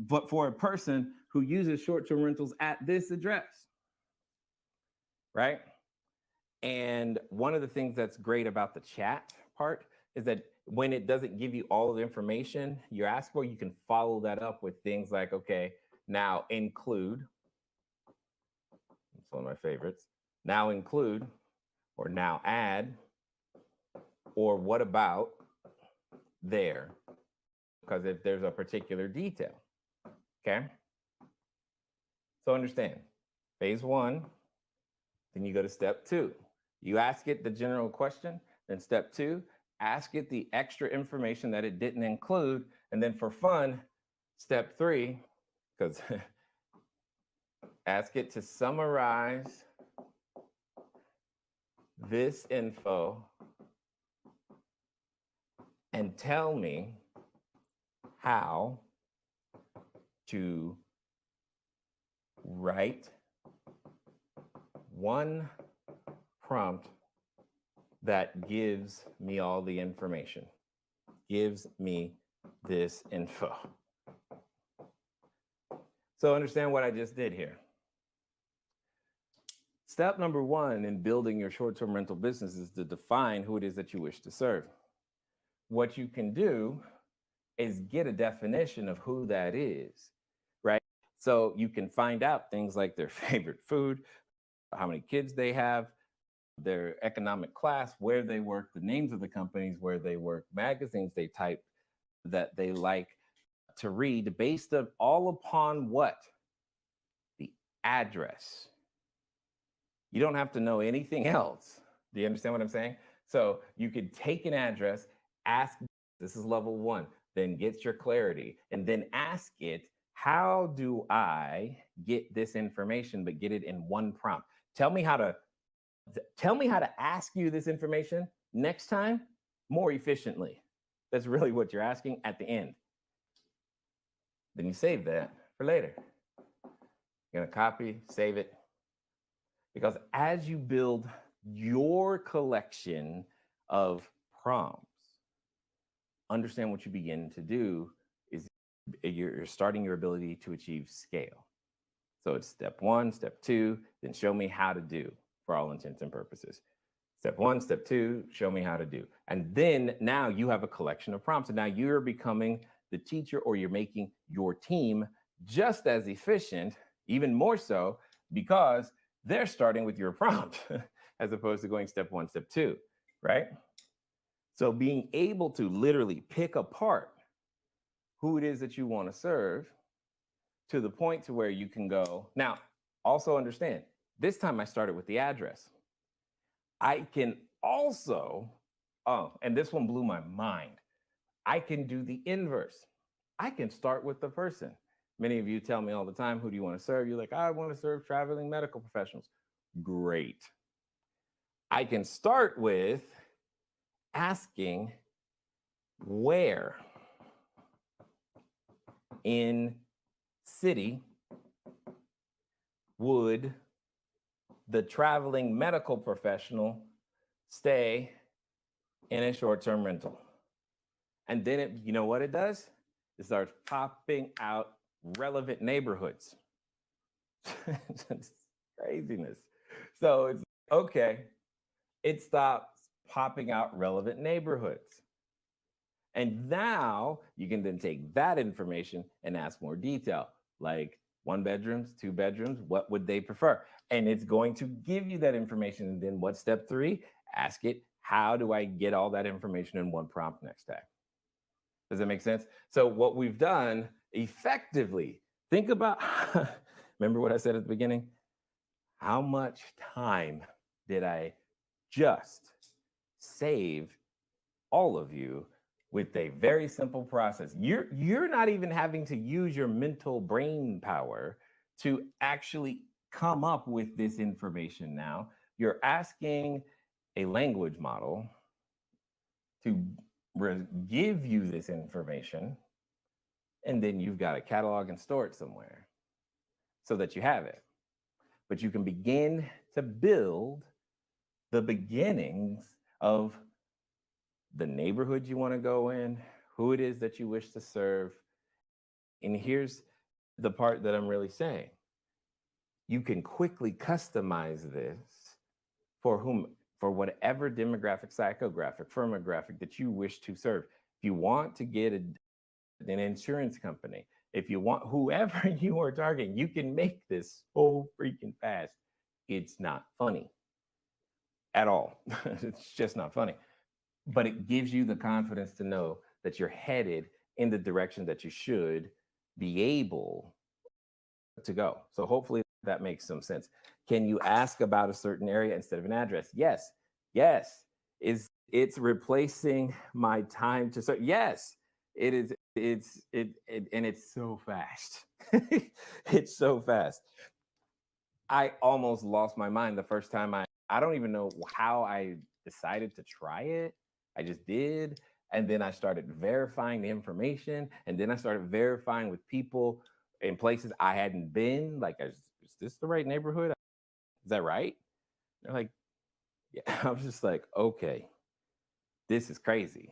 But for a person who uses short-term rentals at this address, right? And one of the things that's great about the chat part is that when it doesn't give you all of the information you ask for, you can follow that up with things like, okay, now include, it's one of my favorites, now include, or now add, or what about there, because if there's a particular detail, okay? So understand, phase one, then you go to step two. You ask it the general question, then step two, ask it the extra information that it didn't include, and then for fun, step three, because ask it to summarize this info and tell me how to write one prompt that gives me all the information, gives me this info. So understand what I just did here. Step number one in building your short-term rental business is to define who it is that you wish to serve. What you can do is get a definition of who that is, right? So you can find out things like their favorite food, how many kids they have, their economic class, where they work, the names of the companies where they work, magazines they type that they like to read, based on all upon what? The address. You don't have to know anything else. Do you understand what I'm saying? So you could take an address, ask, this is level one, then get your clarity, and then ask it, how do I get this information, but get it in one prompt? Tell me how to ask you this information next time more efficiently. That's really what you're asking at the end. Then you save that for later. You're gonna copy, save it. Because as you build your collection of prompts, understand what you begin to do is you're starting your ability to achieve scale. So it's step one, step two, then show me how to do for all intents and purposes. Step one, step two, show me how to do. And then now you have a collection of prompts. And now you're becoming the teacher, or you're making your team just as efficient, even more so, because they're starting with your prompt as opposed to going step one, step two, right? So being able to literally pick apart who it is that you want to serve to the point to where you can go. Now, also understand, this time I started with the address. I can also, and this one blew my mind, I can do the inverse. I can start with the person. Many of you tell me all the time, who do you want to serve? You're like, I want to serve traveling medical professionals. Great. I can start with asking, where in city would the traveling medical professional stay in a short-term rental? And then you know what it does? It starts popping out relevant neighborhoods. It's craziness. So it's okay. It stops popping out relevant neighborhoods. And now you can then take that information and ask more detail, like 1 bedrooms, 2 bedrooms, what would they prefer? And it's going to give you that information. And then what's step 3? Ask it, how do I get all that information in one prompt next time? Does that make sense? So what we've done effectively, think about, remember what I said at the beginning? How much time did I just save all of you with a very simple process? You're not even having to use your mental brain power to actually come up with this information now. You're asking a language model to give you this information, and then you've got to catalog and store it somewhere so that you have it. But you can begin to build the beginnings of the neighborhood you want to go in, who it is that you wish to serve. And here's the part that I'm really saying. You can quickly customize this for whatever demographic, psychographic, firmographic that you wish to serve. If you want to get an insurance company, if you want whoever you are targeting, you can make this so freaking fast. It's not funny. at all. It's just not funny. But it gives you the confidence to know that you're headed in the direction that you should be able to go. So hopefully that makes some sense. Can you ask about a certain area instead of an address? Yes. Yes. Is it's replacing my time to search? Yes. It is. And it's so fast. It's so fast. I almost lost my mind the first time I don't even know how I decided to try it. I just did. And then I started verifying the information. And then I started verifying with people in places I hadn't been. Like, is this the right neighborhood? Is that right? They're like, yeah. I was just like, okay, this is crazy.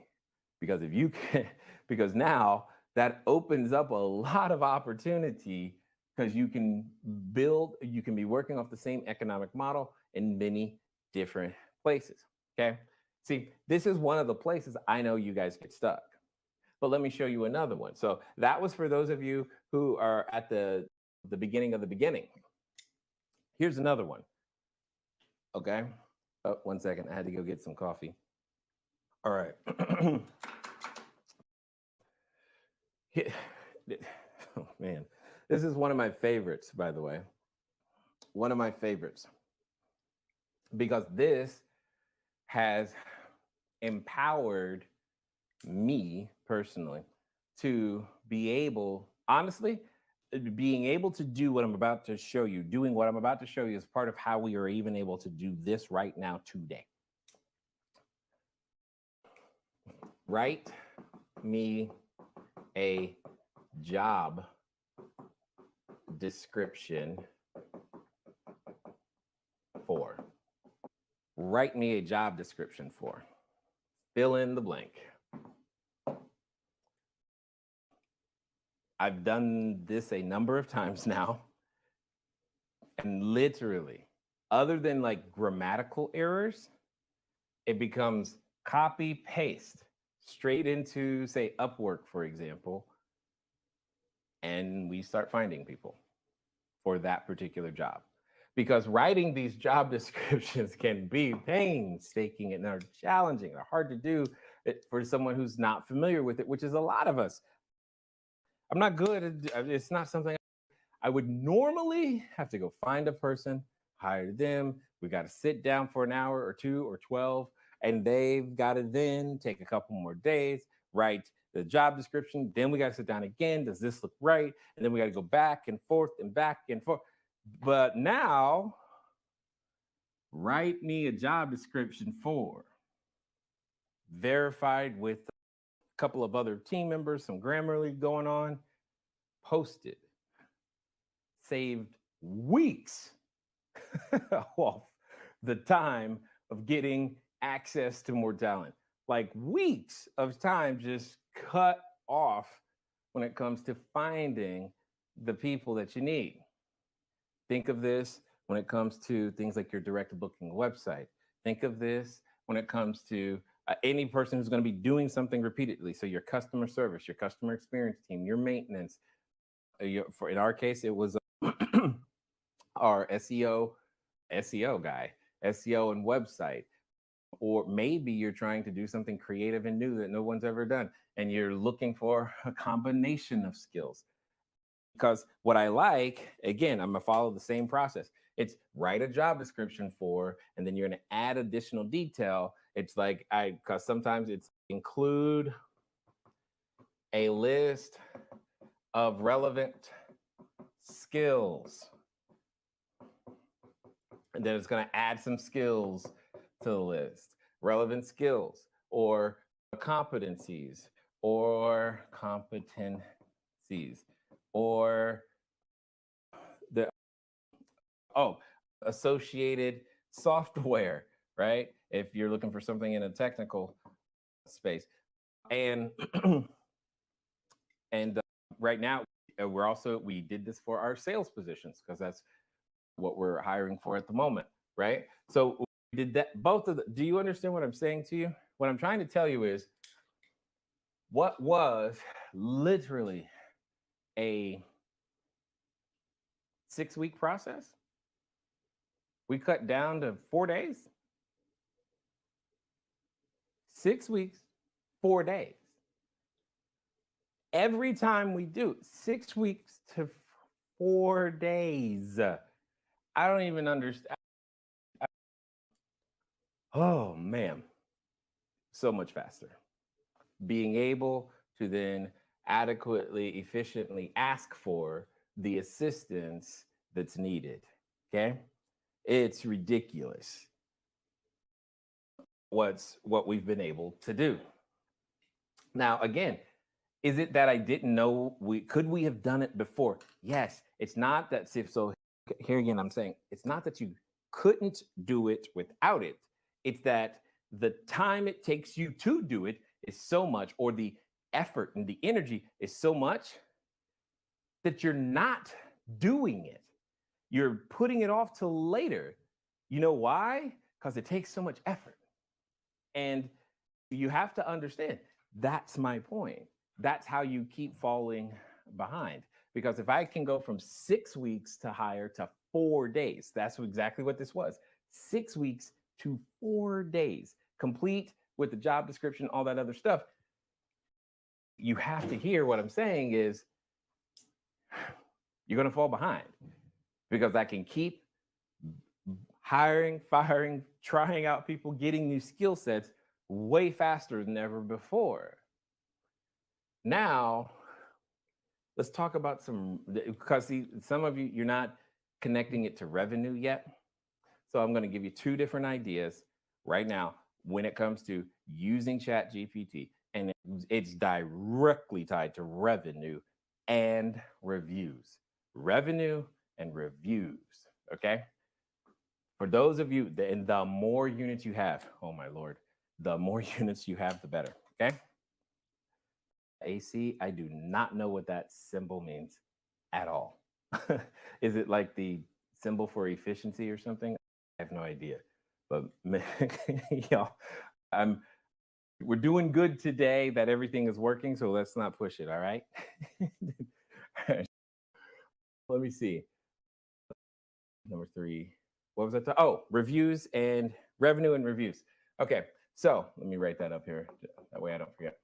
Because if you can, because now that opens up a lot of opportunity because you can be working off the same economic model in many different places. Okay. See, this is one of the places I know you guys get stuck. But let me show you another one. So that was for those of you who are at the beginning of the beginning. Here's another one. Okay. Oh, 1 second. I had to go get some coffee. All right. Oh, man. This is one of my favorites, by the way. One of my favorites. Because this has empowered me personally to be able, honestly, being able to do what I'm about to show you, doing what I'm about to show you is part of how we are even able to do this right now today. Write me a job description for. Write me a job description for. Fill in the blank. I've done this a number of times now. And literally, other than like grammatical errors, it becomes copy paste straight into, say, Upwork, for example. And we start finding people for that particular job. Because writing these job descriptions can be painstaking and they're challenging. They're hard to do for someone who's not familiar with it, which is a lot of us. I'm not good at, it's not something I would normally have to go find a person, hire them. We got to sit down for an hour or 2 or 12, and they've got to then take a couple more days, write the job description. Then we got to sit down again. Does this look right? And then we got to go back and forth and back and forth. But now, write me a job description for, verified with a couple of other team members, some Grammarly going on, posted, saved weeks off the time of getting access to more talent. Like weeks of time just cut off when it comes to finding the people that you need. Think of this when it comes to things like your direct booking website. Think of this when it comes to any person who's going to be doing something repeatedly. So your customer service, your customer experience team, your maintenance. In our case, it was our SEO guy, SEO and website. Or maybe you're trying to do something creative and new that no one's ever done, and you're looking for a combination of skills. Because what I like, again, I'm gonna follow the same process. It's write a job description for, and then you're gonna add additional detail. It's like because sometimes it's include a list of relevant skills. And then it's gonna add some skills to the list, relevant skills or competencies or the associated software, right? If you're looking for something in a technical space. And right now we did this for our sales positions because that's what we're hiring for at the moment, right? So we did that do you understand what I'm saying to you? What I'm trying to tell you is what was literally a 6-week process, we cut down to 4 days. 6 weeks, 4 days. Every time we do 6 weeks to 4 days. I don't even understand. Oh man, so much faster. Being able to then adequately, efficiently ask for the assistance that's needed. Okay. It's ridiculous what we've been able to do. Now, again, is it that I didn't know could we have done it before? Yes. It's not that so here again, I'm saying it's not that you couldn't do it without it. It's that the time it takes you to do it is so much, or the effort and the energy is so much that you're not doing it. You're putting it off till later. You know why? Because it takes so much effort. And you have to understand that's my point. That's how you keep falling behind. Because if I can go from 6 weeks to hire to 4 days, that's exactly what this was. 6 weeks to 4 days, complete with the job description, all that other stuff. You have to hear what I'm saying is you're going to fall behind, because I can keep hiring, firing, trying out people, getting new skill sets way faster than ever before. Now, let's talk about because see, some of you, you're not connecting it to revenue yet. So I'm going to give you 2 different ideas right now when it comes to using ChatGPT. And it's directly tied to revenue and reviews. Revenue and reviews, okay? For those of you, and the more units you have, oh my Lord, the more units you have, the better, okay? AC, I do not know what that symbol means at all. Is it like the symbol for efficiency or something? I have no idea. But y'all, we're doing good today that everything is working, so let's not push it, all right? Let me see. Number 3. What was that? Oh, reviews and revenue and reviews. Okay, so let me write that up here. That way I don't forget.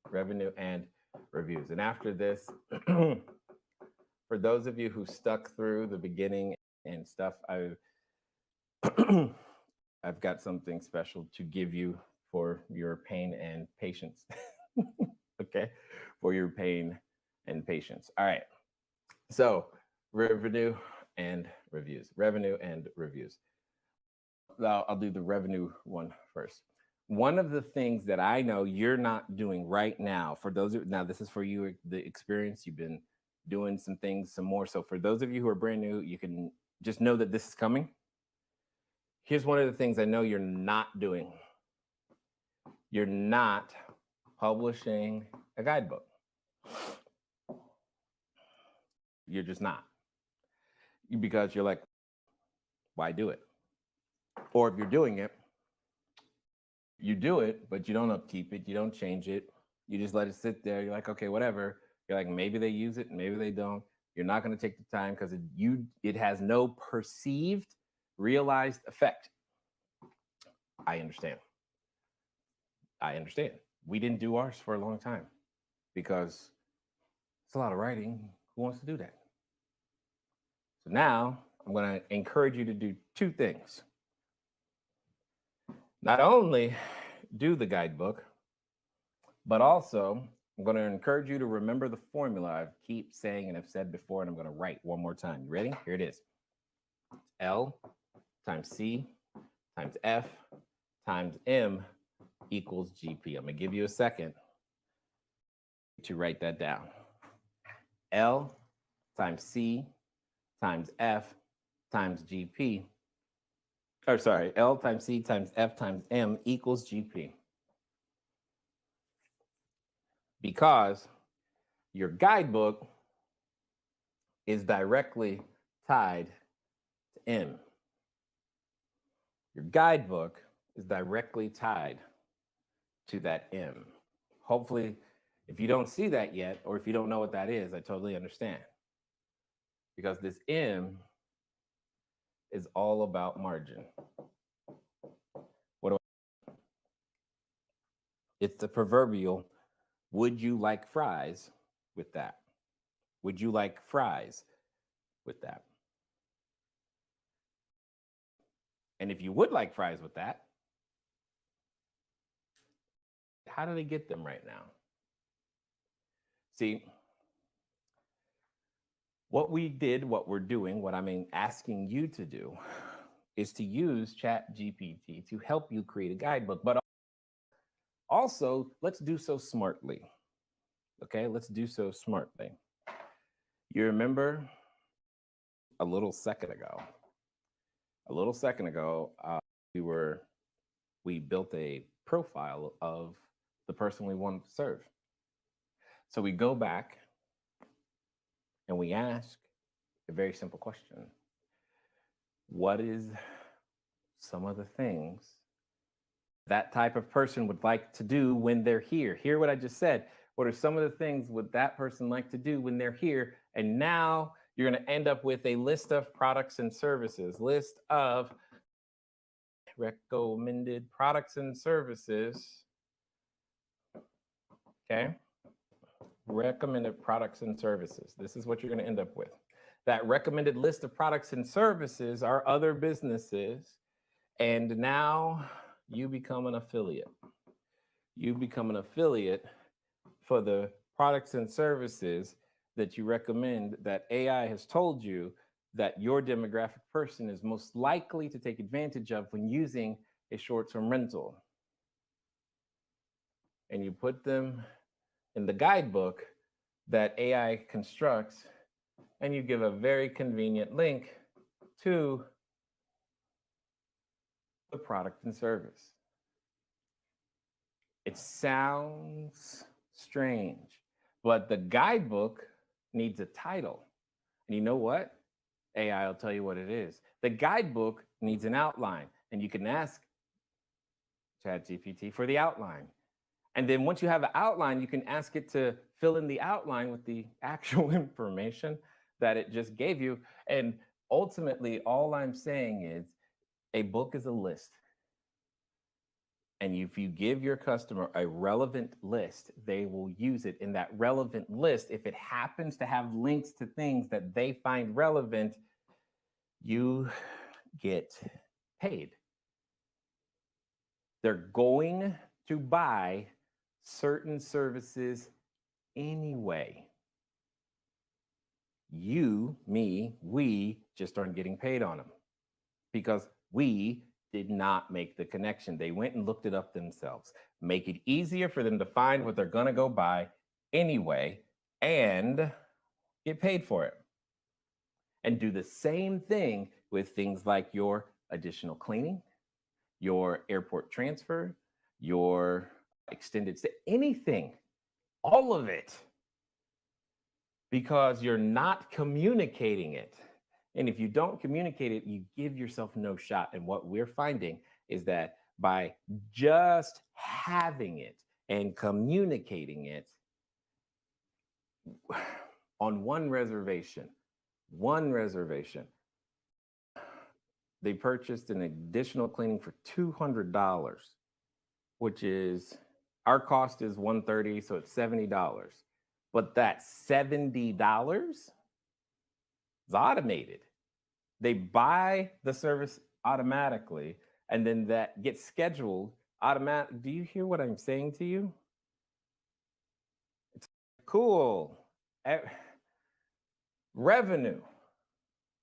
Revenue and reviews. And after this, for those of you who stuck through the beginning and stuff, I've got something special to give you for your pain and patience. Okay, for your pain and patience. All right. So revenue and reviews. Revenue and reviews. I'll do the revenue one first. One of the things that I know you're not doing right now, for those of now, this is for you, the experience. You've been doing some things, some more. So for those of you who are brand new, you can just know that this is coming. Here's one of the things I know you're not doing. You're not publishing a guidebook. You're just not. Because you're like, why do it? Or if you're doing it, you do it, but you don't upkeep it. You don't change it. You just let it sit there. You're like, okay, whatever. You're like, maybe they use it, maybe they don't. You're not going to take the time because it has no perceived, realized effect. I understand. We didn't do ours for a long time because it's a lot of writing. Who wants to do that? So now I'm going to encourage you to do 2 things. Not only do the guidebook, but also I'm going to encourage you to remember the formula I keep saying and have said before, and I'm going to write one more time. You ready? Here it is. L times C times F times M equals GP. I'm going to give you a second to write that down. L times C times F times GP. Or sorry, L times C times F times M equals GP. Because your guidebook is directly tied to M. Your guidebook is directly tied to that M. Hopefully, if you don't see that yet, or if you don't know what that is, I totally understand. Because this M is all about margin. It's the proverbial, would you like fries with that? Would you like fries with that? And if you would like fries with that, how do they get them right now? See, what we did, what we're doing, what I'm asking you to do is to use ChatGPT to help you create a guidebook, but also let's do so smartly. Okay, let's do so smartly. You remember a little second ago, we built a profile of the person we wanted to serve. So we go back and we ask a very simple question. What is some of the things that type of person would like to do when they're here? Hear what I just said. What are some of the things would that person like to do when they're here? And now you're going to end up with a list of products and services, list of recommended products and services. Okay. Recommended products and services. This is what you're going to end up with. That recommended list of products and services are other businesses. And now you become an affiliate. You become an affiliate for the products and services that you recommend, that AI has told you that your demographic person is most likely to take advantage of when using a short-term rental. And you put them in the guidebook that AI constructs, and you give a very convenient link to the product and service. It sounds strange, but the guidebook needs a title. And you know what? AI will tell you what it is. The guidebook needs an outline, and you can ask ChatGPT for the outline. And then once you have an outline, you can ask it to fill in the outline with the actual information that it just gave you. And ultimately, all I'm saying is a book is a list. And if you give your customer a relevant list, they will use it. In that relevant list, if it happens to have links to things that they find relevant, you get paid. They're going to buy certain services anyway. You, me, we just aren't getting paid on them because we did not make the connection. They went and looked it up themselves. Make it easier for them to find what they're going to go buy anyway and get paid for it. And do the same thing with things like your additional cleaning, your airport transfer, your extended stay, anything, all of it, because you're not communicating it. And if you don't communicate it, you give yourself no shot. And what we're finding is that by just having it and communicating it on one reservation, they purchased an additional cleaning for $200, which is, our cost is $130, so it's $70. But that $70 is automated. They buy the service automatically, and then that gets scheduled automatic. Do you hear what I'm saying to you? It's cool. Revenue,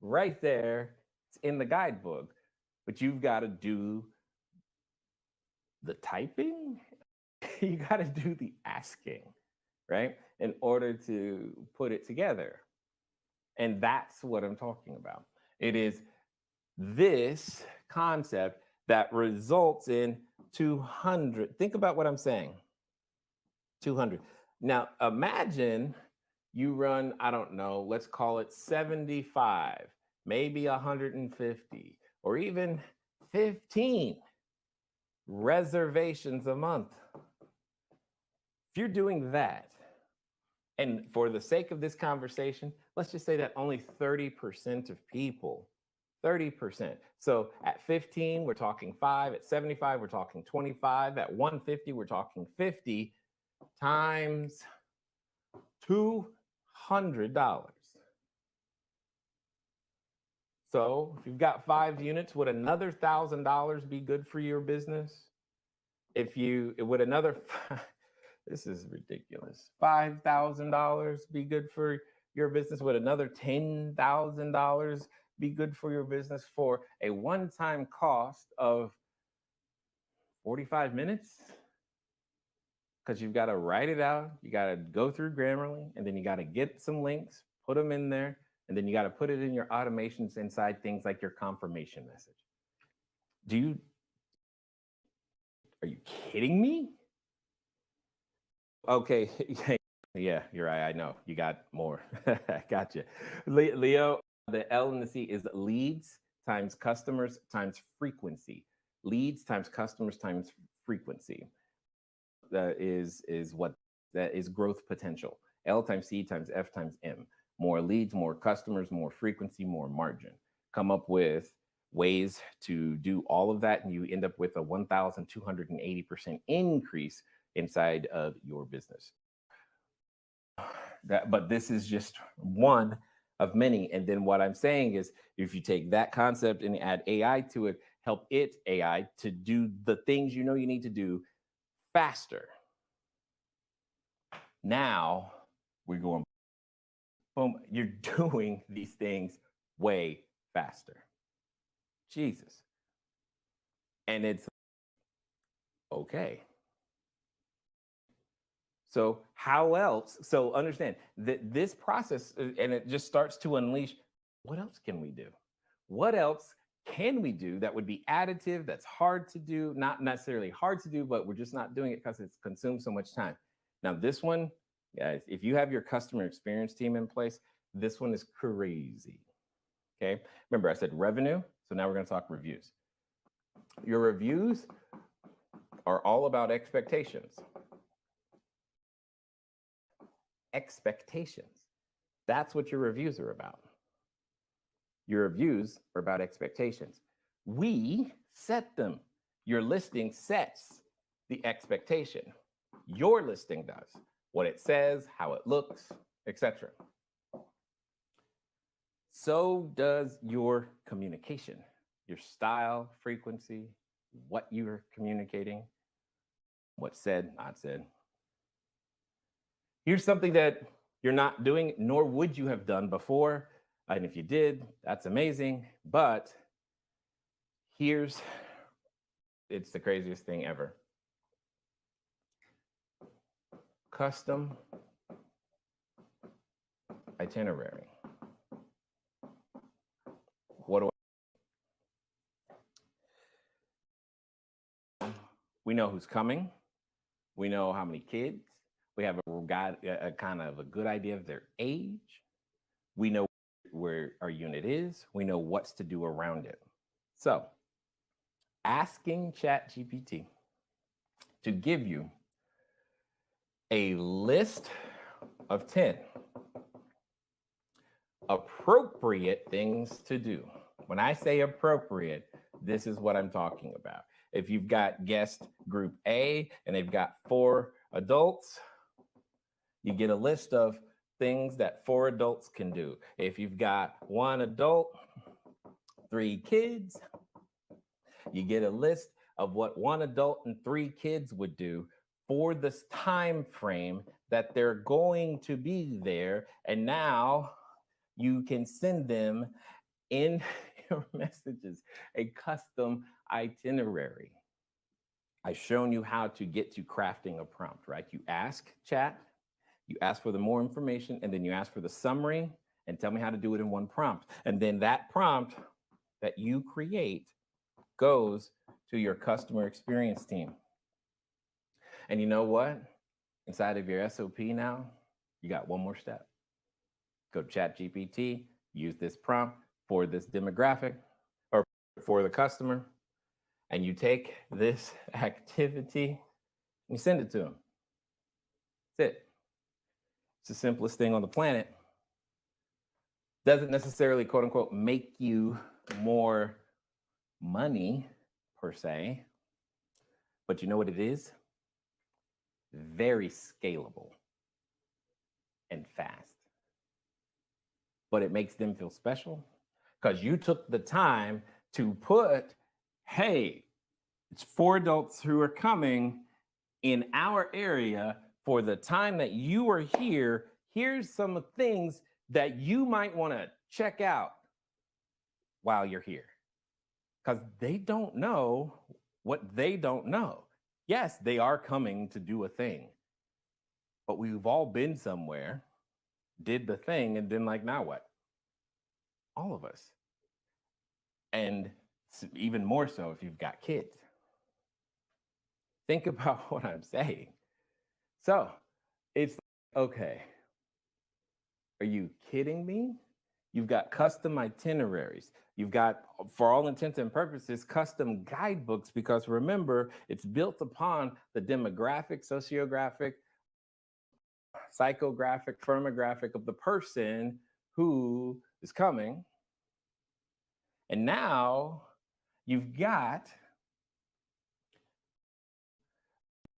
right there. It's in the guidebook, but you've got to do the typing. You got to do the asking, right? In order to put it together. And that's what I'm talking about. It is this concept that results in 200. Think about what I'm saying. 200. Now, imagine you run, I don't know, let's call it 75, maybe 150, or even 15 reservations a month. If you're doing that, and for the sake of this conversation, let's just say that only 30% of people 30%. So at 15, we're talking 5. At 75, we're talking 25. At 150, we're talking 50 times $200. So if you've got 5 units, would another $1,000 be good for your business? Would another, this is ridiculous. $5,000 be good for your business? Would another $10,000 be good for your business for a one-time cost of 45 minutes? Because you've got to write it out, you got to go through Grammarly, and then you got to get some links, put them in there, and then you got to put it in your automations inside things like your confirmation message. Are you kidding me? Okay, yeah, you're right. I know you got more. I got you. Leo, the L and the C is leads times customers times frequency. Leads times customers times frequency. That is growth potential. L times C times F times M. More leads, more customers, more frequency, more margin. Come up with ways to do all of that, and you end up with a 1,280% increase inside of your business. But this is just one of many. And then what I'm saying is, if you take that concept and add AI to it, help AI to do the things you need to do faster. Now we're going boom, you're doing these things way faster. Jesus. And it's okay. So how else? So understand that this process, and it just starts to unleash, what else can we do? What else can we do that would be additive, that's hard to do, not necessarily hard to do, but we're just not doing it because it's consumed so much time. Now this one, guys, if you have your customer experience team in place, this one is crazy. Okay. Remember, I said revenue. So now we're going to talk reviews. Your reviews are all about expectations. Expectations. That's what your reviews are about. Your reviews are about expectations. We set them. Your listing sets the expectation. Your listing does. What it says, how it looks, etc. So does your communication, your style, frequency, what you're communicating, what's said, not said. Here's something that you're not doing, nor would you have done before. And if you did, that's amazing. But it's the craziest thing ever. Custom itinerary. What do we know who's coming? We know how many kids. We have a kind of a good idea of their age. We know where our unit is. We know what's to do around it. So, asking ChatGPT to give you a list of 10 appropriate things to do. When I say appropriate, this is what I'm talking about. If you've got guest group A and they've got 4 adults, you get a list of things that 4 adults can do. If you've got 1 adult, 3 kids, you get a list of what 1 adult and 3 kids would do for this time frame that they're going to be there. And now you can send them in your messages a custom itinerary. I've shown you how to get to crafting a prompt, right? You ask chat, you ask for the more information, and then you ask for the summary and tell me how to do it in 1 prompt. And then that prompt that you create goes to your customer experience team. And you know what? Inside of your SOP now, you got 1 more step. Go to ChatGPT, use this prompt for this demographic or for the customer, and you take this activity and you send it to them. That's it. It's the simplest thing on the planet. Doesn't necessarily, quote unquote, make you more money per se, but you know what it is? Very scalable and fast. But it makes them feel special because you took the time to put, hey, it's 4 adults who are coming in our area for the time that you are here. Here's some things that you might want to check out while you're here. Because they don't know what they don't know. Yes, they are coming to do a thing, but we've all been somewhere, did the thing, and then like, now what? All of us. And even more so if you've got kids. Think about what I'm saying. So it's okay. Are you kidding me? You've got custom itineraries. You've got, for all intents and purposes, custom guidebooks, because remember, it's built upon the demographic, sociographic, psychographic, firmographic of the person who is coming. And now you've got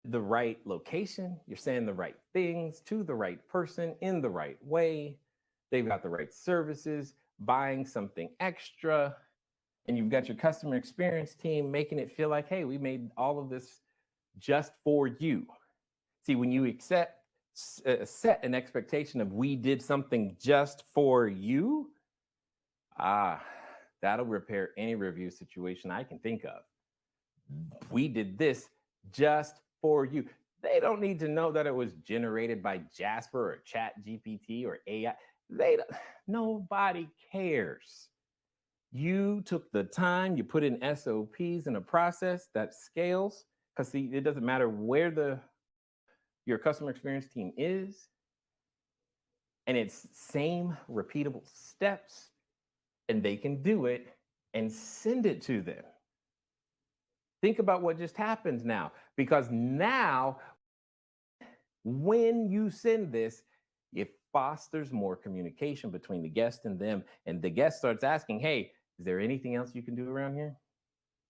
the right location. You're saying the right things to the right person in the right way. They've got the right services, buying something extra. And you've got your customer experience team making it feel like, hey, we made all of this just for you. See, when you set an expectation of we did something just for you, that'll repair any review situation I can think of. We did this just for you. They don't need to know that it was generated by Jasper or ChatGPT or AI. Nobody cares. You took the time, you put in SOPs in a process that scales, because see, it doesn't matter where your customer experience team is, and it's same repeatable steps, and they can do it and send it to them. Think about what just happened now, because now when you send this, it fosters more communication between the guest and them, and the guest starts asking, hey, is there anything else you can do around here?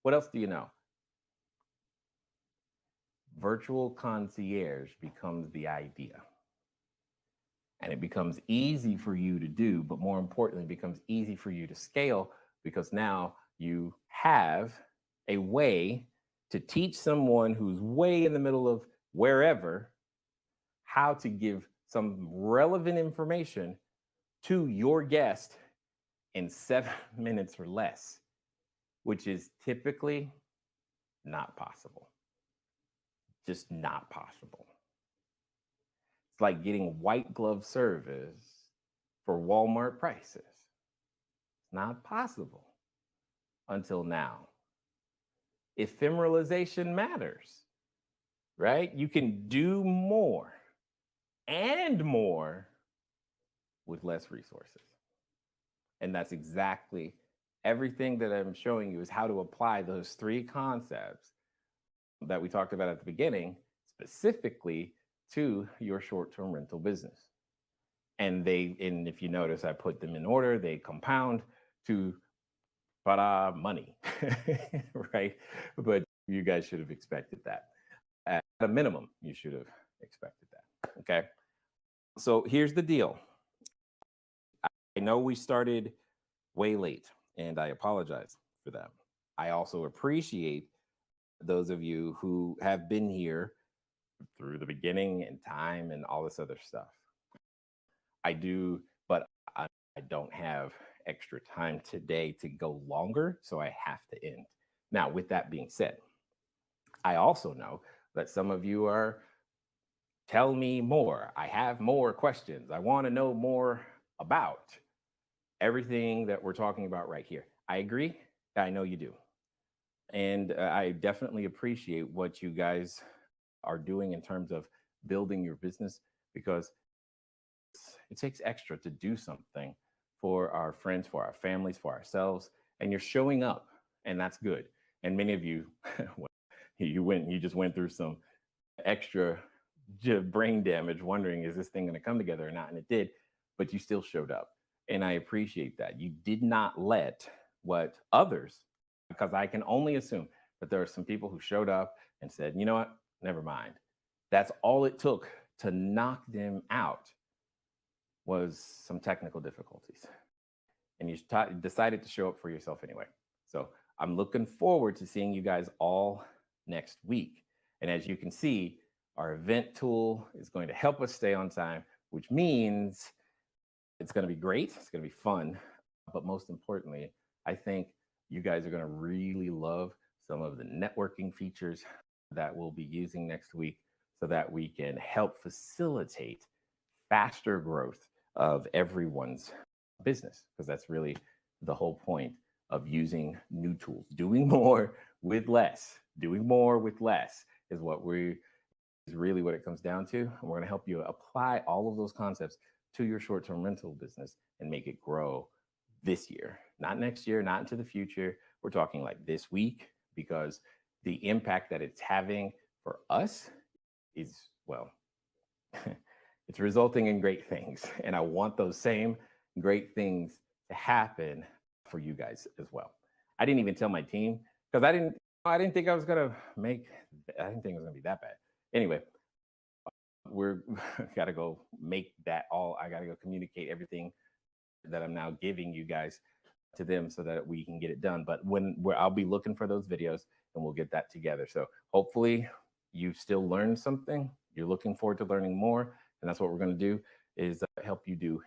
What else do you know? Virtual concierge becomes the idea. And it becomes easy for you to do, but more importantly, it becomes easy for you to scale, because now you have a way to teach someone who's way in the middle of wherever how to give some relevant information to your guest in 7 minutes or less, which is typically not possible. Just not possible. It's like getting white glove service for Walmart prices. It's not possible until now. Ephemeralization matters, right? You can do more and more with less resources. And that's exactly everything that I'm showing you, is how to apply those 3 concepts that we talked about at the beginning, specifically to your short-term rental business. And if you notice, I put them in order, they compound to money, right? But you guys should have expected that. At a minimum, you should have expected that, okay? So here's the deal. I know we started way late, and I apologize for that. I also appreciate those of you who have been here through the beginning and time and all this other stuff. I do, but I don't have extra time today to go longer, so I have to end. Now, with that being said, I also know that some of you are, tell me more. I have more questions. I want to know more about everything that we're talking about right here. I agree. I know you do. And I definitely appreciate what you guys are doing in terms of building your business, because it takes extra to do something for our friends, for our families, for ourselves, and you're showing up, and that's good. And many of you, you just went through some extra brain damage wondering, is this thing going to come together or not? And it did, but you still showed up. And I appreciate that. You did not let what others, because I can only assume that there are some people who showed up and said, you know what, never mind. That's all it took to knock them out was some technical difficulties. And you decided to show up for yourself anyway. So I'm looking forward to seeing you guys all next week. And as you can see, our event tool is going to help us stay on time, which means it's going to be great. It's going to be fun. But most importantly, I think you guys are going to really love some of the networking features that we'll be using next week so that we can help facilitate faster growth of everyone's business, because that's really the whole point of using new tools. Doing more with less. Doing more with less is really what it comes down to. And we're going to help you apply all of those concepts to your short-term rental business and make it grow this year, not next year, not into the future. We're talking like this week, because the impact that it's having for us is, well, it's resulting in great things. And I want those same great things to happen for you guys as well. I didn't even tell my team because I didn't think I was going to I didn't think it was going to be that bad. Anyway, we're got to go make that all. I got to go communicate everything that I'm now giving you guys to them so that we can get it done. But I'll be looking for those videos and we'll get that together. So hopefully you still learned something. You're looking forward to learning more. And that's what we're going to do, is help you do